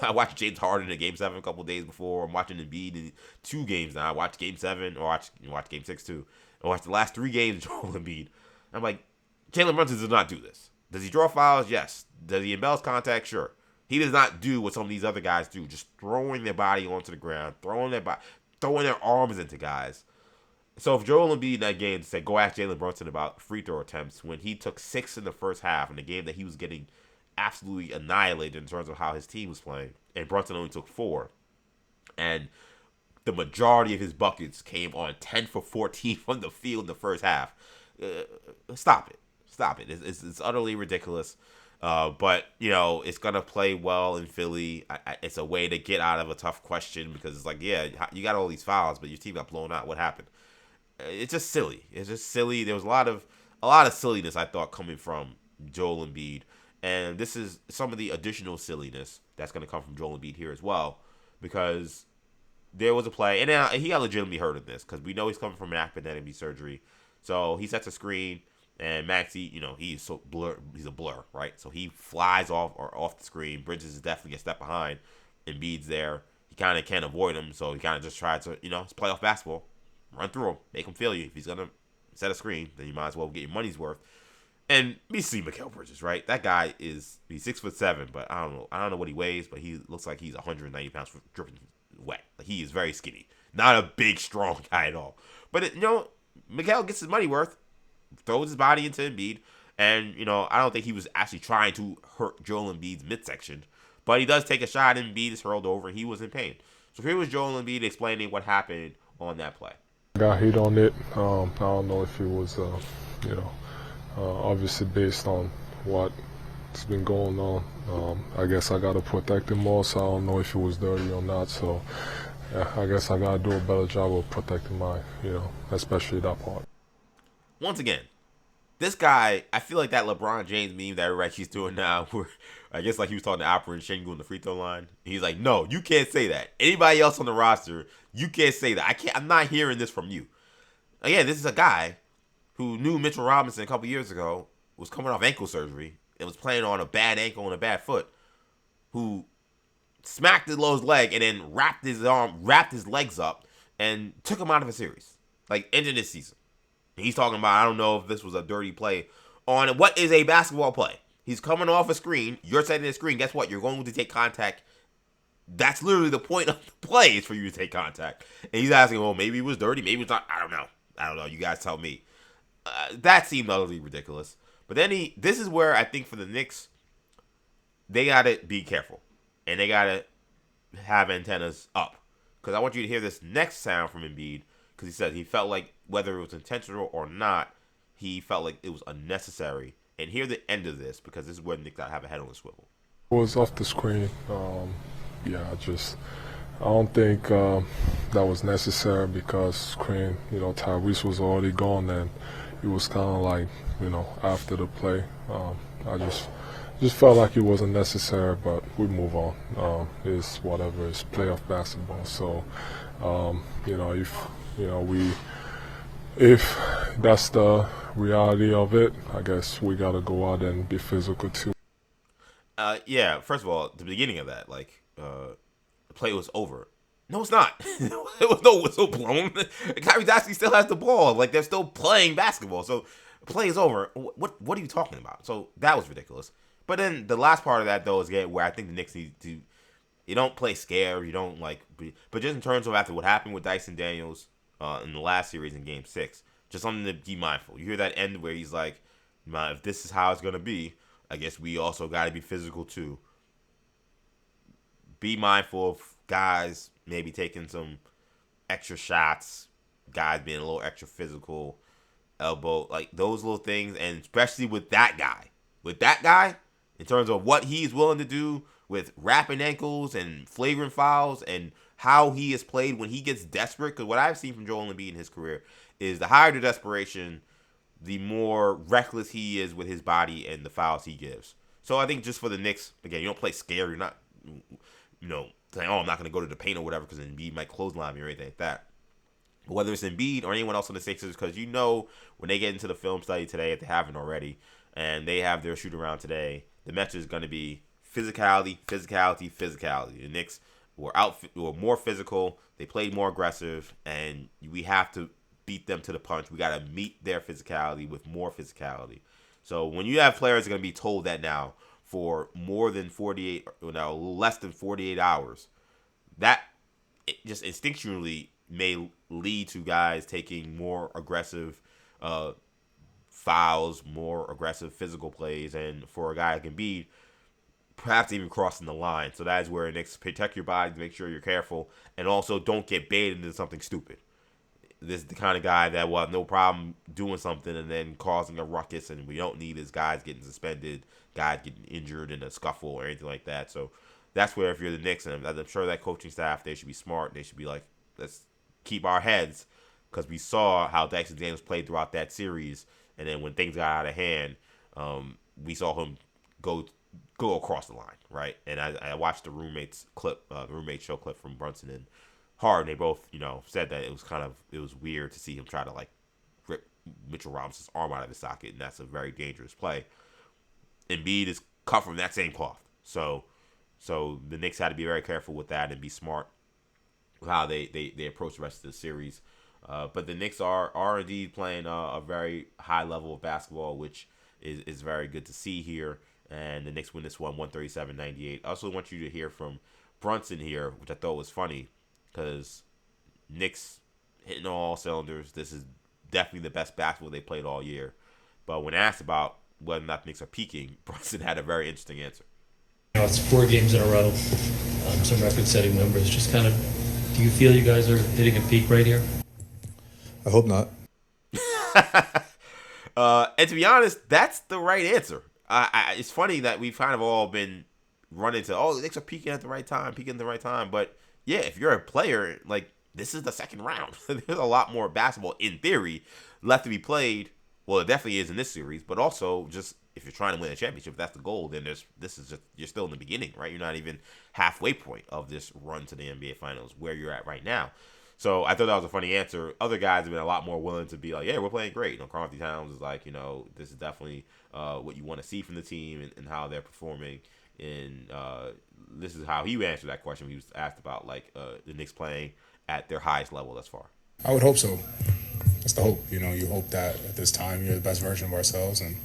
I watched James Harden in Game 7 a couple days before. I'm watching Embiid in 2 games now. I watched Game 7, or watch Game 6 too. I watched the last 3 games of Joel Embiid. I'm like, Jalen Brunson does not do this. Does he draw fouls? Yes. Does he embellish contact? Sure. He does not do what some of these other guys do, just throwing their body onto the ground, throwing their arms into guys. So if Joel Embiid in that game said, go ask Jalen Brunson about free throw attempts when he took 6 in the first half in a game that he was getting absolutely annihilated in terms of how his team was playing, and Brunson only took 4, and the majority of his buckets came on 10 for 14 from the field in the first half. Stop it. It's utterly ridiculous. But, you know, it's going to play well in Philly. It's a way to get out of a tough question because it's like, yeah, you got all these fouls, but your team got blown out. What happened? It's just silly. There was a lot of silliness, I thought, coming from Joel Embiid. And this is some of the additional silliness that's going to come from Joel Embiid here as well. Because there was a play, and he got legitimately hurt in this because we know he's coming from an appendectomy surgery. So he sets a screen, and Maxey, you know, he's a blur, right? So he flies off the screen. Bridges is definitely a step behind. Embiid's there. He kind of can't avoid him, so he kind of just tried to, you know, it's playoff basketball. Run through him. Make him feel you. If he's going to set a screen, then you might as well get your money's worth. And we see Mikal Bridges, right? That guy he's 6'7", but I don't know what he weighs, but he looks like he's 190 pounds dripping wet. Like, he is very skinny. Not a big, strong guy at all. But, you know, Mikal gets his money worth, throws his body into Embiid, and, you know, I don't think he was actually trying to hurt Joel Embiid's midsection, but he does take a shot, and Embiid is hurled over, and he was in pain. So here was Joel Embiid explaining what happened on that play. Got hit on it. I don't know if it was, you know, obviously based on what's been going on. I guess I got to protect him more, so I don't know if it was dirty or not. So yeah, I guess I got to do a better job of protecting my, you know, especially that part. Once again, this guy, I feel like that LeBron James meme that everybody keeps doing now, where I guess like he was talking to Alper and Şengün on the free throw line. He's like, no, you can't say that. Anybody else on the roster, you can't say that. I'm not hearing this from you. Again, this is a guy who knew Mitchell Robinson a couple years ago, was coming off ankle surgery, and was playing on a bad ankle and a bad foot, who smacked his low leg and then wrapped his legs up, and took him out of a series. Like, ended this season. And he's talking about, I don't know if this was a dirty play on what is a basketball play. He's coming off a screen. You're setting a screen. Guess what? You're going to take contact. That's literally the point of the play, is for you to take contact. And he's asking, well, maybe it was dirty. Maybe it's not. I don't know. You guys tell me. That seemed utterly ridiculous. But then this is where I think for the Knicks, they got to be careful. And they got to have antennas up. Because I want you to hear this next sound from Embiid. Because he said he felt like, whether it was intentional or not, he felt like it was unnecessary. And hear the end of this, because this is where Knicks got to have a head on the swivel. It was off the screen. Yeah, I don't think that was necessary because screen, you know, Tyrese was already gone, and it was kind of like, you know, after the play. I just felt like it wasn't necessary, but we move on. It's whatever. It's playoff basketball. So, you know, if that's the reality of it, I guess we got to go out and be physical too. Yeah, first of all, the beginning of that, like, the play was over. No, it's not. There was no whistle blown. Kyrie Dorsey still has the ball. Like, they're still playing basketball. So, the play is over. What are you talking about? So, that was ridiculous. But then the last part of that, though, is where I think the Knicks need to, you don't play scared. You don't, like, but just in terms of after what happened with Dyson Daniels in the last series in Game 6, just something to be mindful. You hear that end where he's like, if this is how it's going to be, I guess we also got to be physical too. Be mindful of guys maybe taking some extra shots, guys being a little extra physical, elbow, like those little things, and especially with that guy, in terms of what he's willing to do with wrapping ankles and flagrant fouls and how he is played when he gets desperate. Because what I've seen from Joel Embiid in his career is the higher the desperation, the more reckless he is with his body and the fouls he gives. So I think just for the Knicks, again, you don't play scared. You're not, saying, I'm not going to go to the paint or whatever because Embiid might clothesline me or anything like that. But whether it's Embiid or anyone else on the Sixers, because when they get into the film study today, if they haven't already, and they have their shoot around today, the message is going to be physicality. The Knicks were more physical. They played more aggressive, and we have to beat them to the punch. We got to meet their physicality with more physicality. So when you have players that are going to be told that now for more than 48, less than 48 hours, that just instinctually may lead to guys taking more aggressive fouls, more aggressive physical plays, and for a guy that can be perhaps even crossing the line. So that is where Knicks protect your body, make sure you're careful, and also don't get baited into something stupid. This is the kind of guy that will have no problem doing something and then causing a ruckus, and we don't need his guys getting suspended, guys getting injured in a scuffle or anything like that. So that's where if you're the Knicks, and I'm sure that coaching staff, they should be smart. They should be like, let's keep our heads, because we saw how Dyson Daniels played throughout that series, and then when things got out of hand, we saw him go across the line, right? And I watched the roommate show clip from Brunson and Harden. They both, said that it was weird to see him try to like rip Mitchell Robinson's arm out of his socket, and that's a very dangerous play. Embiid is cut from that same cloth, so the Knicks had to be very careful with that and be smart with how they approach the rest of the series. But the Knicks are indeed playing a very high level of basketball, which is very good to see here. And the Knicks win this one 137-98. I also want you to hear from Brunson here, which I thought was funny, because Knicks hitting on all cylinders. This is definitely the best basketball they played all year. But when asked about whether or not the Knicks are peaking, Brunson had a very interesting answer. It's 4 games in a row, some record-setting numbers. Just kind of, do you feel you guys are hitting a peak right here? I hope not. And to be honest, that's the right answer. It's funny that we've kind of all been running to, the Knicks are peaking at the right time. But yeah, if you're a player, like, this is the second round. There's a lot more basketball, in theory, left to be played. Well, it definitely is in this series, but also just if you're trying to win a championship, if that's the goal, then you're still in the beginning, right? You're not even halfway point of this run to the NBA Finals where you're at right now. So I thought that was a funny answer. Other guys have been a lot more willing to be like, yeah, we're playing great. Karl Anthony Towns is like, this is definitely what you want to see from the team and how they're performing. And this is how he answered that question. He was asked about the Knicks playing at their highest level thus far. I would hope so. That's the hope. You hope that at this time you're the best version of ourselves. And,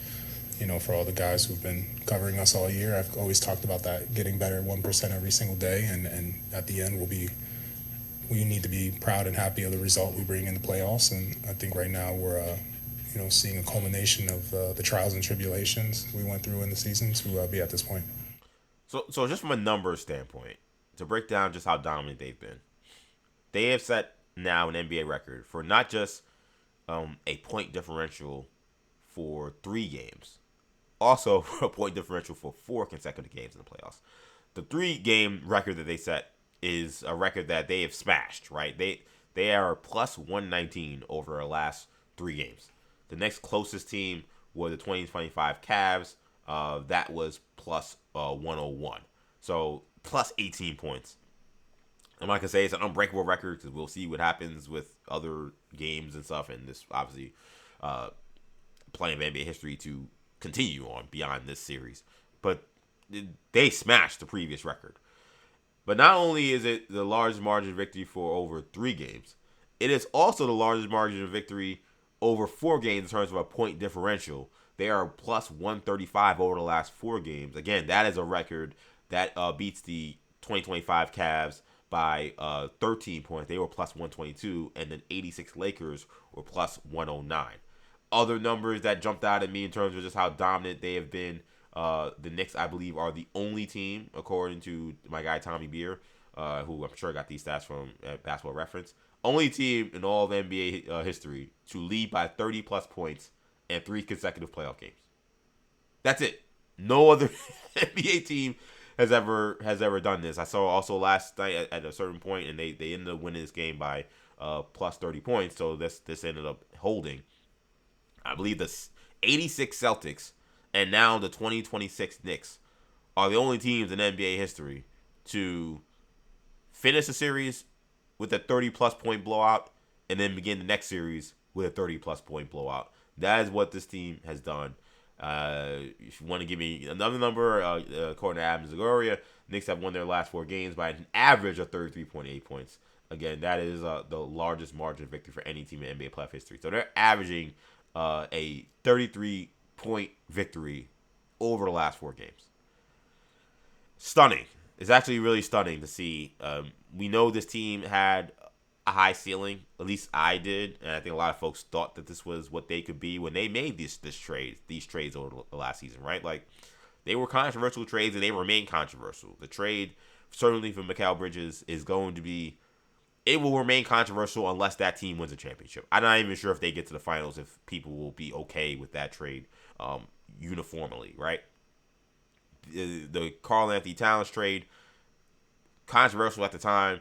for all the guys who've been covering us all year, I've always talked about that, getting better 1% every single day. And at the end, we need to be proud and happy of the result we bring in the playoffs. And I think right now we're, seeing a culmination of the trials and tribulations we went through in the season to be at this point. So just from a numbers standpoint, to break down just how dominant they've been, they have set now an NBA record for not just a point differential for 3 games, also for a point differential for 4 consecutive games in the playoffs. The 3-game record that they set is a record that they have smashed, right? They are plus 119 over their last 3 games. The next closest team were the 2025 Cavs. That was plus 101. So plus 18 points. I'm not going to say it's an unbreakable record because we'll see what happens with other games and stuff. And this obviously plenty of NBA history to continue on beyond this series. But they smashed the previous record. But not only is it the largest margin of victory for over 3 games, it is also the largest margin of victory over 4 games in terms of a point differential. They are plus 135 over the last 4 games. Again, that is a record that beats the 2025 Cavs by 13 points. They were plus 122, and then 86 Lakers were plus 109. Other numbers that jumped out at me in terms of just how dominant they have been, the Knicks, I believe, are the only team, according to my guy Tommy Beer, who I'm sure got these stats from Basketball Reference. Only team in all of NBA history to lead by 30-plus points in 3 consecutive playoff games. That's it. No other NBA team has ever done this. I saw also last night at a certain point, and they ended up winning this game by plus 30 points. So this ended up holding. I believe the 86 Celtics and now the 2026 Knicks are the only teams in NBA history to finish a series with a 30-plus point blowout and then begin the next series with a 30-plus point blowout. That is what this team has done. If you want to give me another number, according to Adam Zagoria, Knicks have won their last 4 games by an average of 33.8 points. Again, that is the largest margin of victory for any team in NBA playoff history. So they're averaging a 33-point victory over the last 4 games. Stunning. It's actually really stunning to see. We know this team had a high ceiling. At least I did, and I think a lot of folks thought that this was what they could be when they made these trades over the last season, right? Like, they were controversial trades, and they remain controversial. The trade, certainly for Mikal Bridges, is going to be. It will remain controversial unless that team wins a championship. I'm not even sure if they get to the finals if people will be okay with that trade uniformly, right? The Karl-Anthony Towns trade, controversial at the time.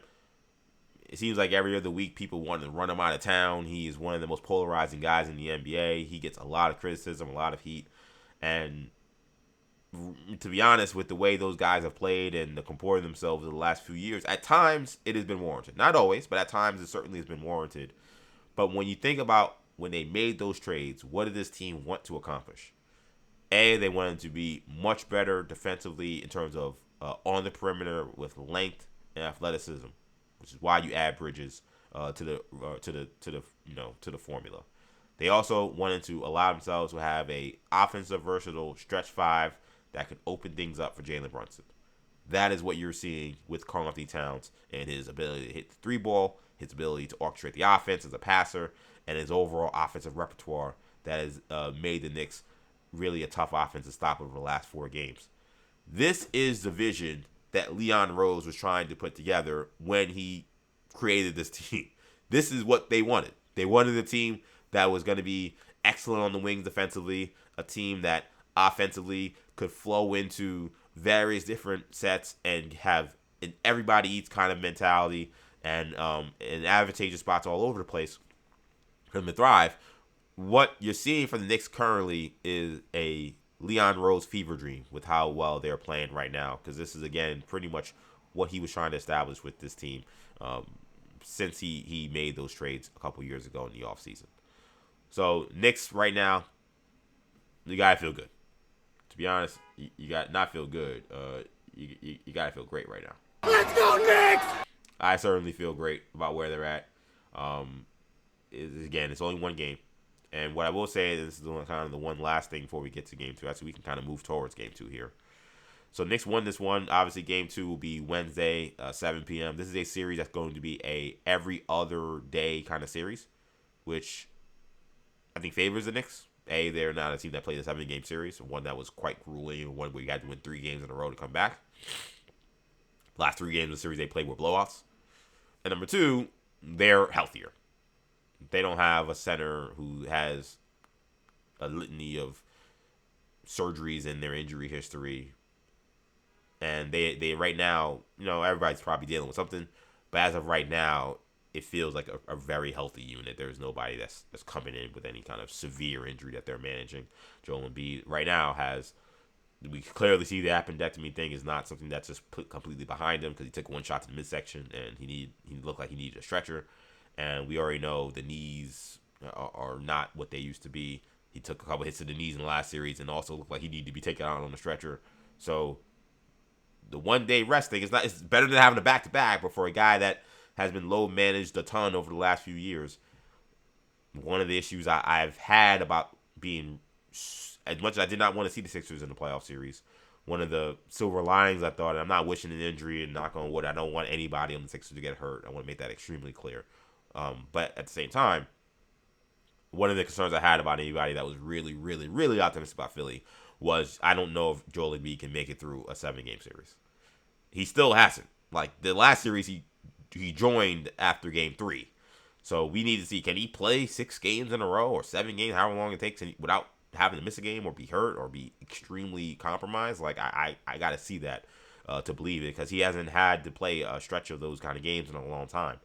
It seems like every other week people want to run him out of town. He is one of the most polarizing guys in the NBA. He gets a lot of criticism, a lot of heat. And to be honest, with the way those guys have played and the comported themselves in the last few years, at times it has been warranted. Not always, but at times it certainly has been warranted. But when you think about when they made those trades, what did this team want to accomplish? They wanted to be much better defensively in terms of on the perimeter with length and athleticism, which is why you add Bridges to the formula. They also wanted to allow themselves to have a offensive versatile stretch 5 that could open things up for Jalen Brunson. That is what you're seeing with Karl-Anthony Towns and his ability to hit the 3-ball, his ability to orchestrate the offense as a passer, and his overall offensive repertoire that has made the Knicks really a tough offense to stop over the last 4 games. This is the vision that Leon Rose was trying to put together when he created this team. This is what they wanted. They wanted a team that was going to be excellent on the wings defensively, a team that offensively could flow into various different sets and have an everybody eats kind of mentality and advantageous spots all over the place for them to thrive. What you're seeing from the Knicks currently is a Leon Rose fever dream with how well they're playing right now, because this is, again, pretty much what he was trying to establish with this team since he made those trades a couple years ago in the offseason. So Knicks right now, you got to feel good. To be honest, you got not feel good. You got to feel great right now. Let's go Knicks! I certainly feel great about where they're at. Again, it's only 1 game. And what I will say is this is kind of the one last thing before we get to Game 2. Actually, we can kind of move towards Game 2 here. So Knicks won this one. Obviously, Game 2 will be Wednesday, 7 p.m. This is a series that's going to be a every other day kind of series, which I think favors the Knicks. They're not a team that played a 7-game series, one that was quite grueling, and one where you had to win 3 games in a row to come back. Last 3 games of the series they played were blowouts. And number 2, they're healthier. They don't have a center who has a litany of surgeries in their injury history. And they right now, everybody's probably dealing with something. But as of right now, it feels like a very healthy unit. There's nobody that's coming in with any kind of severe injury that they're managing. Joel Embiid right now we clearly see the appendectomy thing is not something that's just put completely behind him, because he took 1 shot to the midsection and he looked like he needed a stretcher. And we already know the knees are not what they used to be. He took a couple hits to the knees in the last series and also looked like he needed to be taken out on the stretcher. So the 1-day rest thing it's better than having a back-to-back, but for a guy that has been low managed a ton over the last few years, one of the issues I've had about being, as much as I did not want to see the Sixers in the playoff series, one of the silver linings I thought, and I'm not wishing an injury and knock on wood, I don't want anybody on the Sixers to get hurt. I want to make that extremely clear. But at the same time, one of the concerns I had about anybody that was really, really, really optimistic about Philly was I don't know if Joel Embiid can make it through a 7-game series. He still hasn't. Like the last series, he joined after game 3. So we need to see, can he play 6 games in a row or 7 games, however long it takes, without having to miss a game or be hurt or be extremely compromised? Like I got to see that to believe it, because he hasn't had to play a stretch of those kind of games in a long time.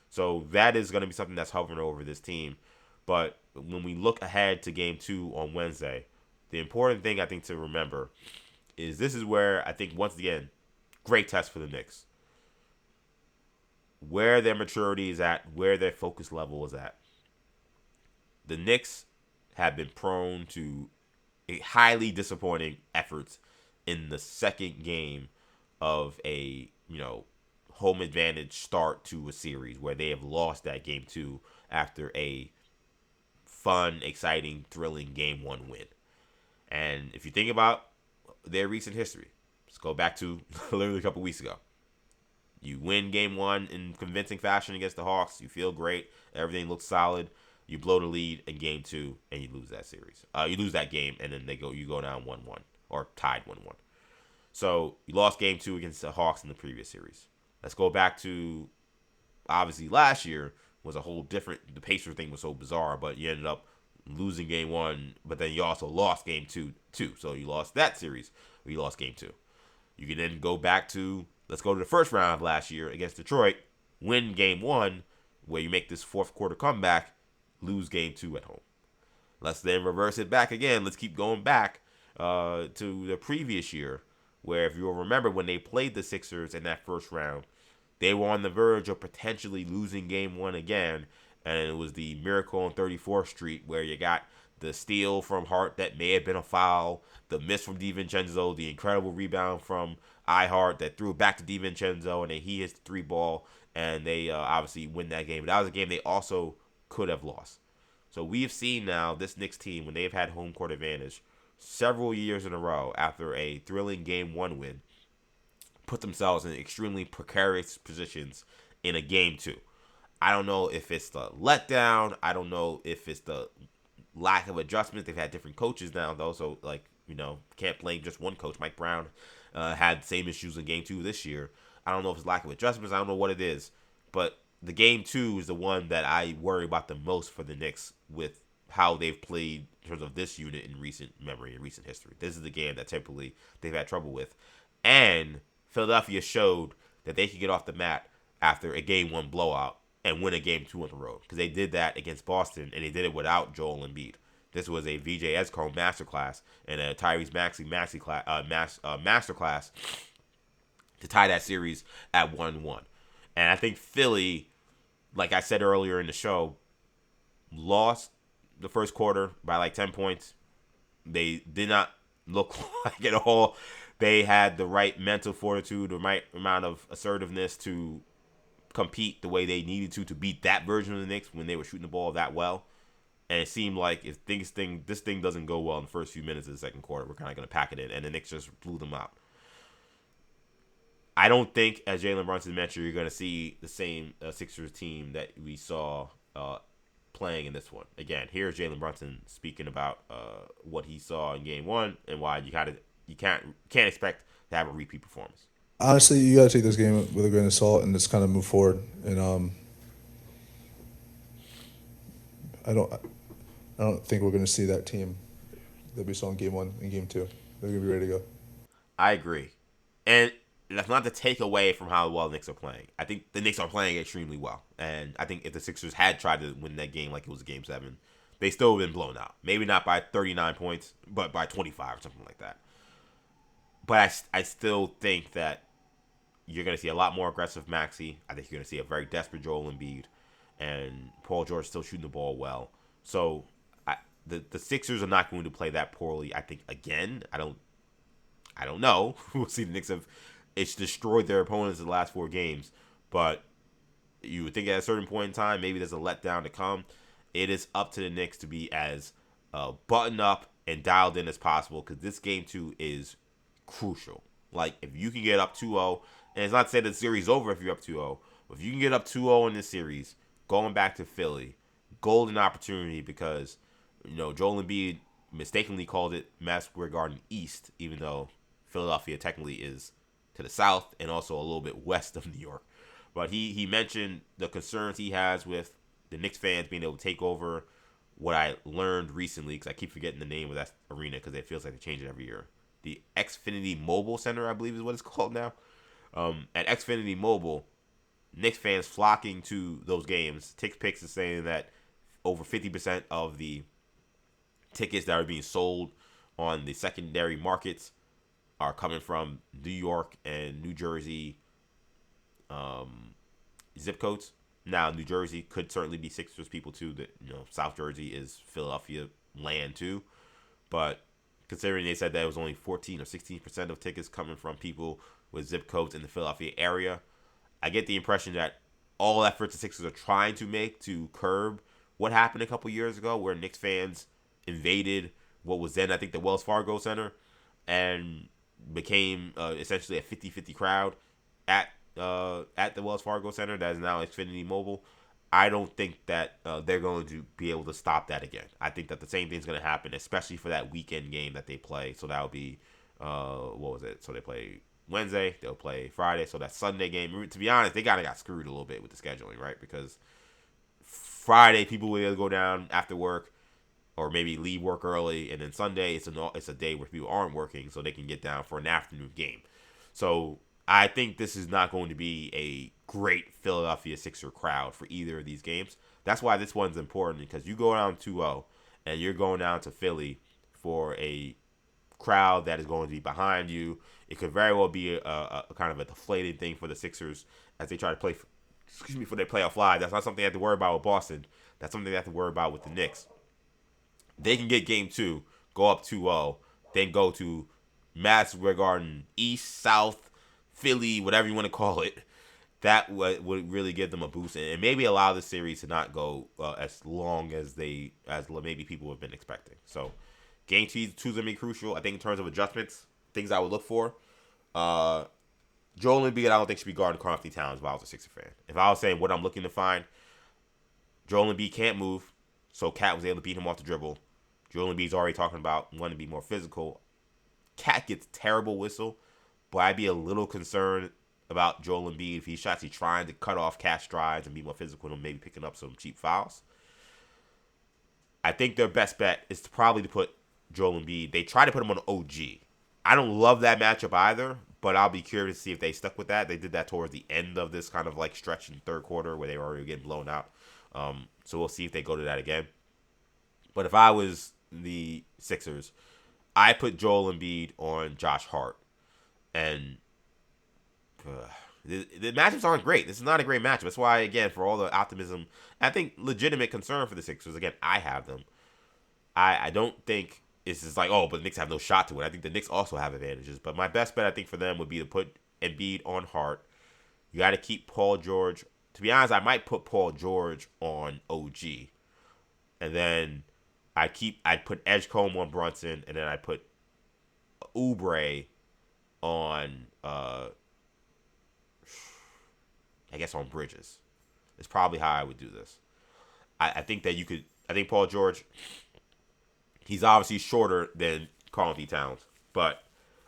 So that is going to be something that's hovering over this team. But when we look ahead to game 2 on Wednesday, the important thing I think to remember is this is where I think, once again, great test for the Knicks. Where their maturity is at, where their focus level is at. The Knicks have been prone to highly disappointing efforts in the second game of a, home advantage start to a series, where they have lost that game 2 after a fun, exciting, thrilling game 1 win. And if you think about their recent history, let's go back to literally a couple weeks ago. You win game 1 in convincing fashion against the Hawks. You feel great. Everything looks solid. You blow the lead in game 2, and you lose that series. You lose that game, and then you go down 1-1, or tied 1-1. So you lost game 2 against the Hawks in the previous series. Let's go back to, obviously, last year was a whole different. The Pacers thing was so bizarre, but you ended up losing game 1, but then you also lost game 2 too. So you lost that series, or you lost game 2. You can then go back to, let's go to the first round of last year against Detroit, win game 1, where you make this fourth quarter comeback, lose game 2 at home. Let's then reverse it back again. Let's keep going back to the previous year, where, if you'll remember, when they played the Sixers in that first round, they were on the verge of potentially losing game 1 again, and it was the miracle on 34th Street, where you got the steal from Hart that may have been a foul, the miss from DiVincenzo, the incredible rebound from Hart that threw it back to DiVincenzo, and then he hits the 3 ball, and they obviously win that game. But that was a game they also could have lost. So we have seen now this Knicks team, when they've had home court advantage several years in a row after a thrilling game 1 win, put themselves in extremely precarious positions in a game 2. I don't know if it's the letdown. I don't know if it's the lack of adjustment. They've had different coaches now, though, so can't blame just one coach. Mike Brown had the same issues in game 2 this year. I don't know if it's lack of adjustments. I don't know what it is, but the game 2 is the one that I worry about the most for the Knicks, with how they've played in terms of this unit in recent memory and recent history. This is the game that typically they've had trouble with, and Philadelphia showed that they could get off the mat after a game 1 blowout and win a game 2 on the road, because they did that against Boston, and they did it without Joel Embiid. This was a VJ Escone masterclass and a Tyrese Maxey masterclass to tie that series at 1-1. And I think Philly, like I said earlier in the show, lost the first quarter by like 10 points. They did not look like at all they had the right mental fortitude, the right amount of assertiveness to compete the way they needed to beat that version of the Knicks when they were shooting the ball that well. And it seemed like if this thing doesn't go well in the first few minutes of the second quarter, we're kind of going to pack it in. And the Knicks just blew them out. I don't think, as Jalen Brunson mentioned, you're going to see the same Sixers team that we saw playing in this one. Again, here's Jalen Brunson speaking about what he saw in game 1 and why you can't expect to have a repeat performance. Honestly, you got to take this game with a grain of salt and just kind of move forward. And I don't think we're going to see that team that we saw in game 1 and game 2. They're going to be ready to go. I agree. And that's not to take away from how well the Knicks are playing. I think the Knicks are playing extremely well. And I think if the Sixers had tried to win that game like it was a game 7, they still would have been blown out. Maybe not by 39 points, but by 25 or something like that. But I still think that you're going to see a lot more aggressive Maxey. I think you're going to see a very desperate Joel Embiid. And Paul George still shooting the ball well. So the Sixers are not going to play that poorly, I think, again. I don't know. We'll see. The Knicks it's destroyed their opponents in the last 4 games. But you would think at a certain point in time, maybe there's a letdown to come. It is up to the Knicks to be as buttoned up and dialed in as possible, because this game 2 is crucial. Like, if you can get up 2-0, and it's not to say the series is over if you're up 2-0, but if you can get up 2-0 in this series, going back to Philly, golden opportunity, because Joel Embiid mistakenly called it Madison Square Garden East, even though Philadelphia technically is to the south and also a little bit west of New York. But he mentioned the concerns he has with the Knicks fans being able to take over what I learned recently, because I keep forgetting the name of that arena because it feels like they change it every year. The Xfinity Mobile Center, I believe is what it's called now. At Xfinity Mobile, Knicks fans flocking to those games. TickPix is saying that over 50% of the tickets that are being sold on the secondary markets are coming from New York and New Jersey zip codes. Now, New Jersey could certainly be Sixers people too. That South Jersey is Philadelphia land too, but considering they said that it was only 14 or 16% of tickets coming from people with zip codes in the Philadelphia area, I get the impression that all efforts the Sixers are trying to make to curb what happened a couple years ago, where Knicks fans invaded what was then, I think, the Wells Fargo Center and became essentially a 50-50 crowd at the Wells Fargo Center that is now Xfinity Mobile. I don't think that they're going to be able to stop that again. I think that the same thing's going to happen, especially for that weekend game that they play. So that would be, what was it? So they play Wednesday, they'll play Friday. So that Sunday game, to be honest, they kind of got screwed a little bit with the scheduling, right? Because Friday, people will either go down after work or maybe leave work early. And then Sunday, it's a day where people aren't working, so they can get down for an afternoon game. So I think this is not going to be a great Philadelphia Sixer crowd for either of these games. That's why this one's important, because you go down 2-0 and you're going down to Philly for a crowd that is going to be behind you. It could very well be a kind of a deflated thing for the Sixers as they try to play, for their playoff live. That's not something they have to worry about with Boston. That's something they have to worry about with the Knicks. They can get game 2, go up 2-0, then go to Madison Square Garden, East, South, Philly, whatever you want to call it. That would really give them a boost and maybe allow the series to not go as long as maybe people have been expecting. So game 2 is going to be crucial. I think in terms of adjustments, things I would look for. Joel Embiid, I don't think should be guarding Karl Anthony Towns if I was a Sixer fan. If I was saying what I'm looking to find, Joel Embiid can't move, so Cat was able to beat him off the dribble. Joel Embiid's already talking about wanting to be more physical. Cat gets terrible whistle, but I'd be a little concerned about Joel Embiid if he's actually trying to cut off Cat's strides and be more physical and maybe picking up some cheap fouls. I think their best bet is probably to put Joel Embiid. They try to put him on OG. I don't love that matchup either, but I'll be curious to see if they stuck with that. They did that towards the end of this kind of like stretch in the third quarter where they were already getting blown out. So we'll see if they go to that again. But if I was the Sixers, I put Joel Embiid on Josh Hart. And the matchups aren't great. This is not a great matchup. That's why, again, for all the optimism, I think legitimate concern for the Sixers, again, I have them. I don't think it's just like, oh, but the Knicks have no shot to it. I think the Knicks also have advantages. But my best bet, I think, for them would be to put Embiid on Hart. You got to keep Paul George. To be honest, I might put Paul George on OG. And then I'd put Edgecombe on Brunson. And then I'd put Oubre on, I guess on Bridges. It's probably how I would do this. I think that I think Paul George, he's obviously shorter than Karl Anthony Towns, but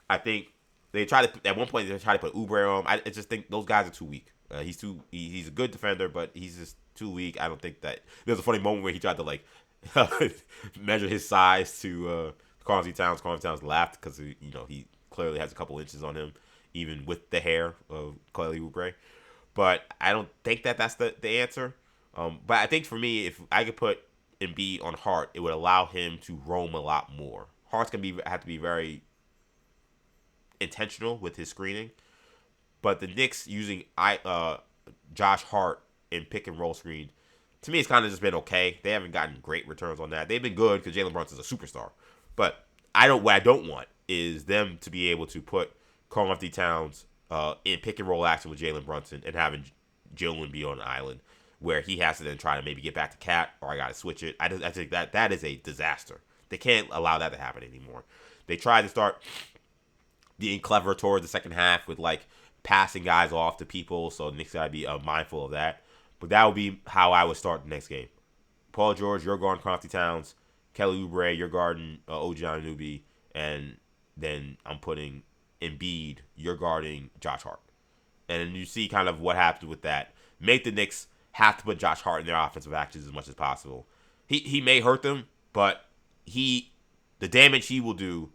I think at one point they tried to put Oubre on. I just think those guys are too weak. He's a good defender, but he's just too weak. I don't think that. There's a funny moment where he tried to like measure his size to Karl Anthony Towns. Karl Anthony Towns laughed because he clearly has a couple inches on him, even with the hair of Kelly Oubre. But I don't think that that's the answer. But I think for me, if I could put Embiid on Hart, it would allow him to roam a lot more. Hart's gonna have to be very intentional with his screening. But the Knicks using Josh Hart in pick and roll screen, to me, it's kind of just been okay. They haven't gotten great returns on that. They've been good because Jalen Brunson's a superstar. But what I don't want is them to be able to put Karl Anthony Towns in pick and roll action with Jalen Brunson and having Joel Embiid on an island where he has to then try to maybe get back to Cat or I got to switch it. I think that is a disaster. They can't allow that to happen anymore. They tried to start being clever towards the second half with like passing guys off to people, so the Knicks got to be mindful of that. But that would be how I would start the next game. Paul George, you're guarding Karl Anthony Towns. Kelly Oubre, you're guarding OG Anunoby. And then I'm putting Embiid, you're guarding Josh Hart. And you see kind of what happens with that. Make the Knicks have to put Josh Hart in their offensive actions as much as possible. He may hurt them, but the damage he will do,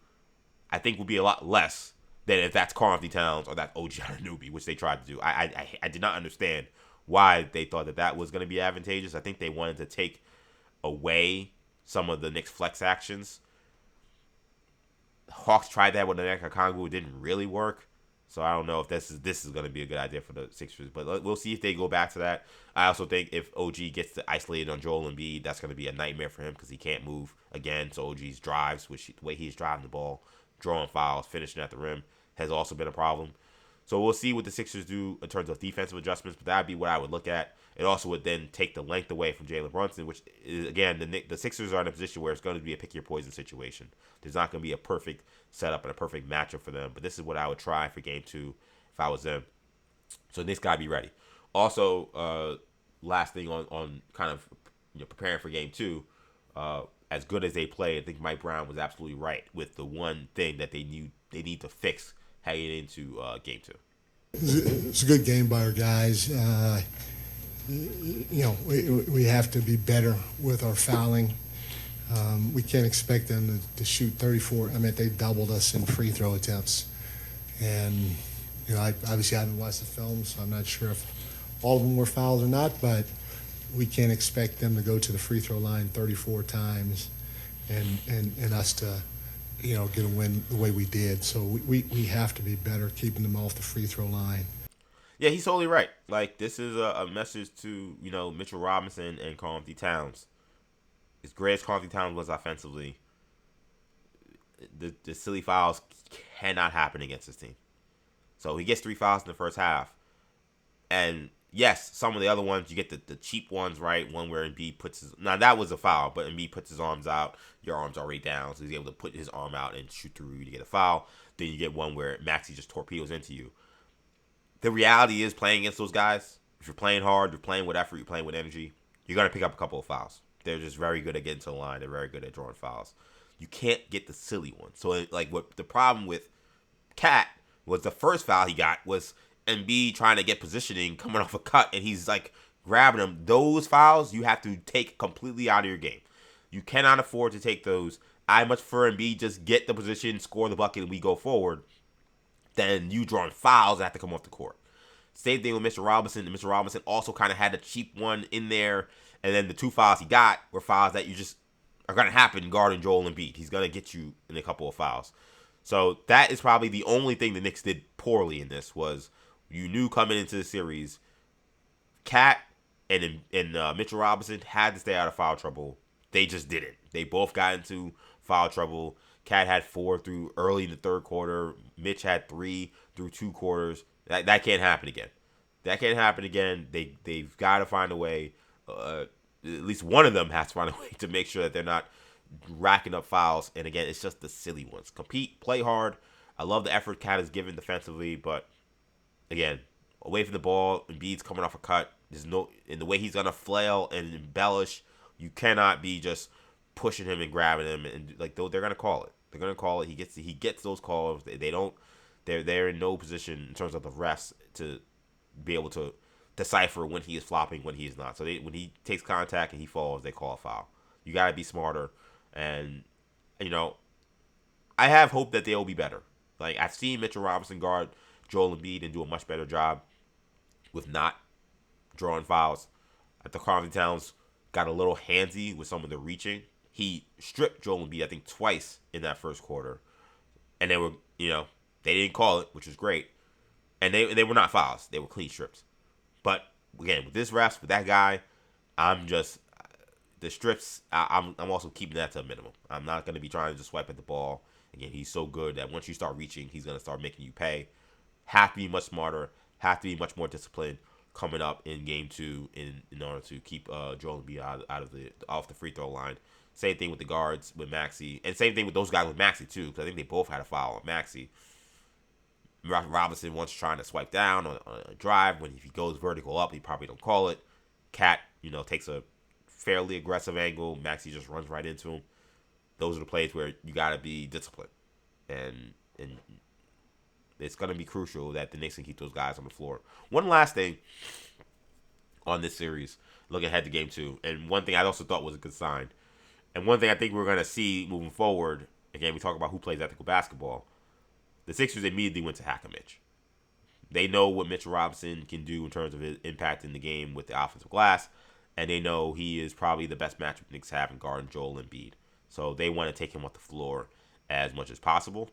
I think, will be a lot less than if that's Karl-Anthony Towns or that OG Anunoby, which they tried to do. I did not understand why they thought that was going to be advantageous. I think they wanted to take away some of the Knicks' flex actions. Hawks tried that with Onyeka Okongwu. It didn't really work. So I don't know if this is going to be a good idea for the Sixers. But we'll see if they go back to that. I also think if OG gets isolated on Joel Embiid, that's going to be a nightmare for him because he can't move again. So OG's drives, the way he's driving the ball, drawing fouls, finishing at the rim, has also been a problem. So we'll see what the Sixers do in terms of defensive adjustments, but that would be what I would look at. It also would then take the length away from Jalen Brunson, which is, again, the Sixers are in a position where it's going to be a pick your poison situation. There's not going to be a perfect setup and a perfect matchup for them, but this is what I would try for Game 2 if I was them. So Knicks got to be ready. Also, last thing on kind of preparing for Game 2, as good as they play, I think Mike Brown was absolutely right with the one thing that they need to fix heading into Game 2. It's a good game by our guys. We have to be better with our fouling. We can't expect them to shoot 34. I mean, they doubled us in free throw attempts. And, I obviously haven't watched the film, so I'm not sure if all of them were fouled or not, but we can't expect them to go to the free throw line 34 times and us to, get a win the way we did. So we have to be better keeping them off the free throw line. Yeah, he's totally right. Like, this is a message to, Mitchell Robinson and Karl-Anthony Towns. As great as Karl-Anthony Towns was offensively, the silly fouls cannot happen against this team. So he gets 3 fouls in the first half. And yes, some of the other ones, you get the cheap ones, right? One where Embiid now that was a foul, but Embiid puts his arms out, your arm's already down, so he's able to put his arm out and shoot through you to get a foul. Then you get one where Maxey just torpedoes into you. The reality is, playing against those guys, if you're playing hard, you're playing with effort, you're playing with energy, you're going to pick up a couple of fouls. They're just very good at getting to the line. They're very good at drawing fouls. You can't get the silly ones. So, what the problem with Cat was, the first foul he got was Embiid trying to get positioning, coming off a cut, and he's grabbing him. Those fouls you have to take completely out of your game. You cannot afford to take those. I much prefer Embiid just get the position, score the bucket, and we go forward, than you drawing fouls that have to come off the court. Same thing with Mr. Robinson. Mr. Robinson also kind of had a cheap one in there, and then the 2 fouls he got were fouls that you just are going to happen guarding Joel Embiid. He's going to get you in a couple of fouls. So that is probably the only thing the Knicks did poorly in this, was you knew coming into the series, Cat and Mitchell Robinson had to stay out of foul trouble. They just didn't. They both got into foul trouble. Cat had 4 through early in the third quarter. Mitch had 3 through 2 quarters. That can't happen again. That can't happen again. They've got to find a way. At least one of them has to find a way to make sure that they're not racking up fouls. And again, it's just the silly ones. Compete, play hard. I love the effort Cat has given defensively, but again, away from the ball, Embiid's coming off a cut. There's in the way he's gonna flail and embellish, you cannot be just pushing him and grabbing him, and they're gonna call it. They're gonna call it. He gets those calls. They don't. They're in no position in terms of the refs to be able to decipher when he is flopping, when he is not. So when he takes contact and he falls, they call a foul. You gotta be smarter, and I have hope that they'll be better. I've seen Mitchell Robinson guard Joel Embiid and do a much better job with not drawing fouls. I think Karl-Anthony Towns got a little handsy with some of the reaching. He stripped Joel Embiid, I think, twice in that first quarter. And they were, they didn't call it, which was great. And they were not fouls. They were clean strips. But, again, with this refs, with that guy, the strips, I'm also keeping that to a minimum. I'm not going to be trying to just swipe at the ball. Again, he's so good that once you start reaching, he's going to start making you pay. Have to be much smarter, have to be much more disciplined coming up in Game 2 in order to keep Joel Embiid off the free throw line. Same thing with the guards with Maxey, and same thing with those guys with Maxey too, because I think they both had a foul on Maxey. Robinson once trying to swipe down on a drive. When if he goes vertical up, he probably don't call it. Cat, takes a fairly aggressive angle. Maxey just runs right into him. Those are the plays where you got to be disciplined, and It's going to be crucial that the Knicks can keep those guys on the floor. One last thing on this series, looking ahead to Game 2, and one thing I also thought was a good sign, and one thing I think we're going to see moving forward, again, we talk about who plays ethical basketball, the Sixers immediately went to hack a Mitch. They know what Mitchell Robinson can do in terms of his impact in the game with the offensive glass, and they know he is probably the best matchup the Knicks have in guarding Joel Embiid. So they want to take him off the floor as much as possible.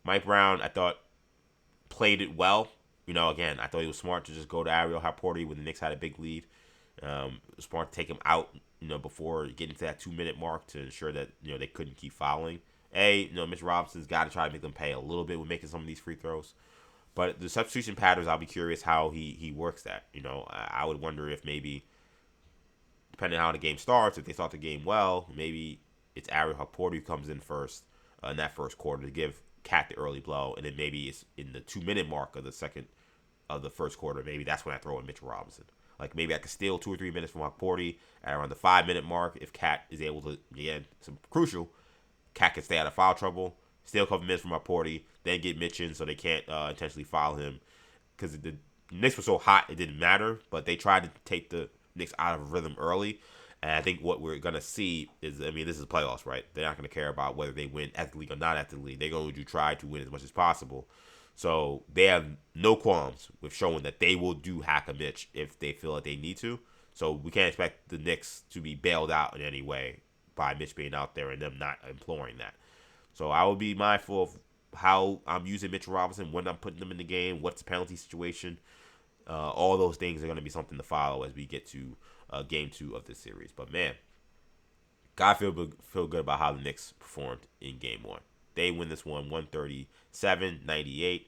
Mike Brown, I thought, played it well. Again, I thought he was smart to just go to Ariel Haporti when the Knicks had a big lead. Smart to take him out, before getting to that 2-minute mark to ensure that, they couldn't keep fouling. Mitch Robinson's got to try to make them pay a little bit with making some of these free throws. But the substitution patterns, I'll be curious how he works that. I would wonder if maybe, depending on how the game starts, if they start the game well, maybe it's Ariel Haporti who comes in first in that first quarter to give Cat the early blow, and then maybe it's in the 2-minute mark of the first quarter. Maybe that's when I throw in Mitchell Robinson. Like maybe I could steal 2 or 3 minutes from Haporti at around the 5-minute mark if Cat is able to, again, some crucial, Cat can stay out of foul trouble, steal a couple minutes from Haporti, then get Mitch in so they can't intentionally foul him. Because the Knicks were so hot, it didn't matter, but they tried to take the Knicks out of rhythm early. And I think what we're going to see is, this is playoffs, right? They're not going to care about whether they win ethically or not ethically. They're going to try to win as much as possible. So they have no qualms with showing that they will do hack a Mitch if they feel that they need to. So we can't expect the Knicks to be bailed out in any way by Mitch being out there and them not imploring that. So I will be mindful of how I'm using Mitchell Robinson, when I'm putting them in the game, what's the penalty situation. All those things are going to be something to follow as we get to Game 2 of this series. But man, gotta feel good about how the Knicks performed in Game 1. They win this one 137-98,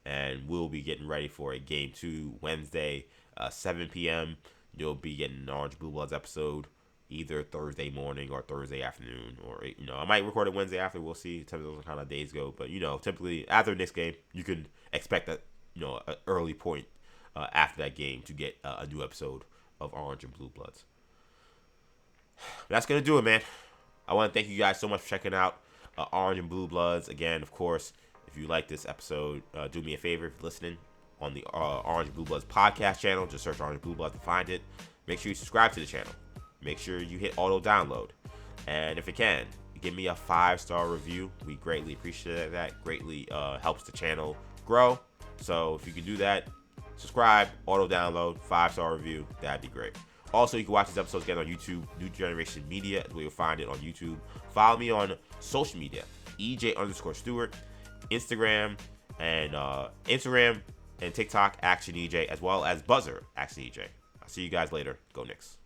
and we'll be getting ready for a Game 2 Wednesday, 7 p.m. You'll be getting an Orange Blue Bloods episode either Thursday morning or Thursday afternoon, or I might record it Wednesday after. We'll see. Typically those kind of days go, but typically after the Knicks game, you can expect that an early point after that game to get a new episode of Orange and Blue Bloods. That's gonna do it, man. I want to thank you guys so much for checking out Orange and Blue Bloods. Again, of course, if you like this episode, do me a favor if you're listening on the Orange and Blue Bloods podcast channel. Just search Orange and Blue Bloods to find it. Make sure you subscribe to the channel. Make sure you hit auto download. And if you can, give me a 5-star review. We greatly appreciate that. Greatly helps the channel grow. So if you can do that, subscribe, auto download, 5-star review. That'd be great. Also, you can watch these episodes again on YouTube. New Generation Media is where you'll find it on YouTube. Follow me on social media, EJ_Stewart, Instagram and TikTok, Action EJ, as well as Buzzer, Action EJ. I'll see you guys later. Go Knicks.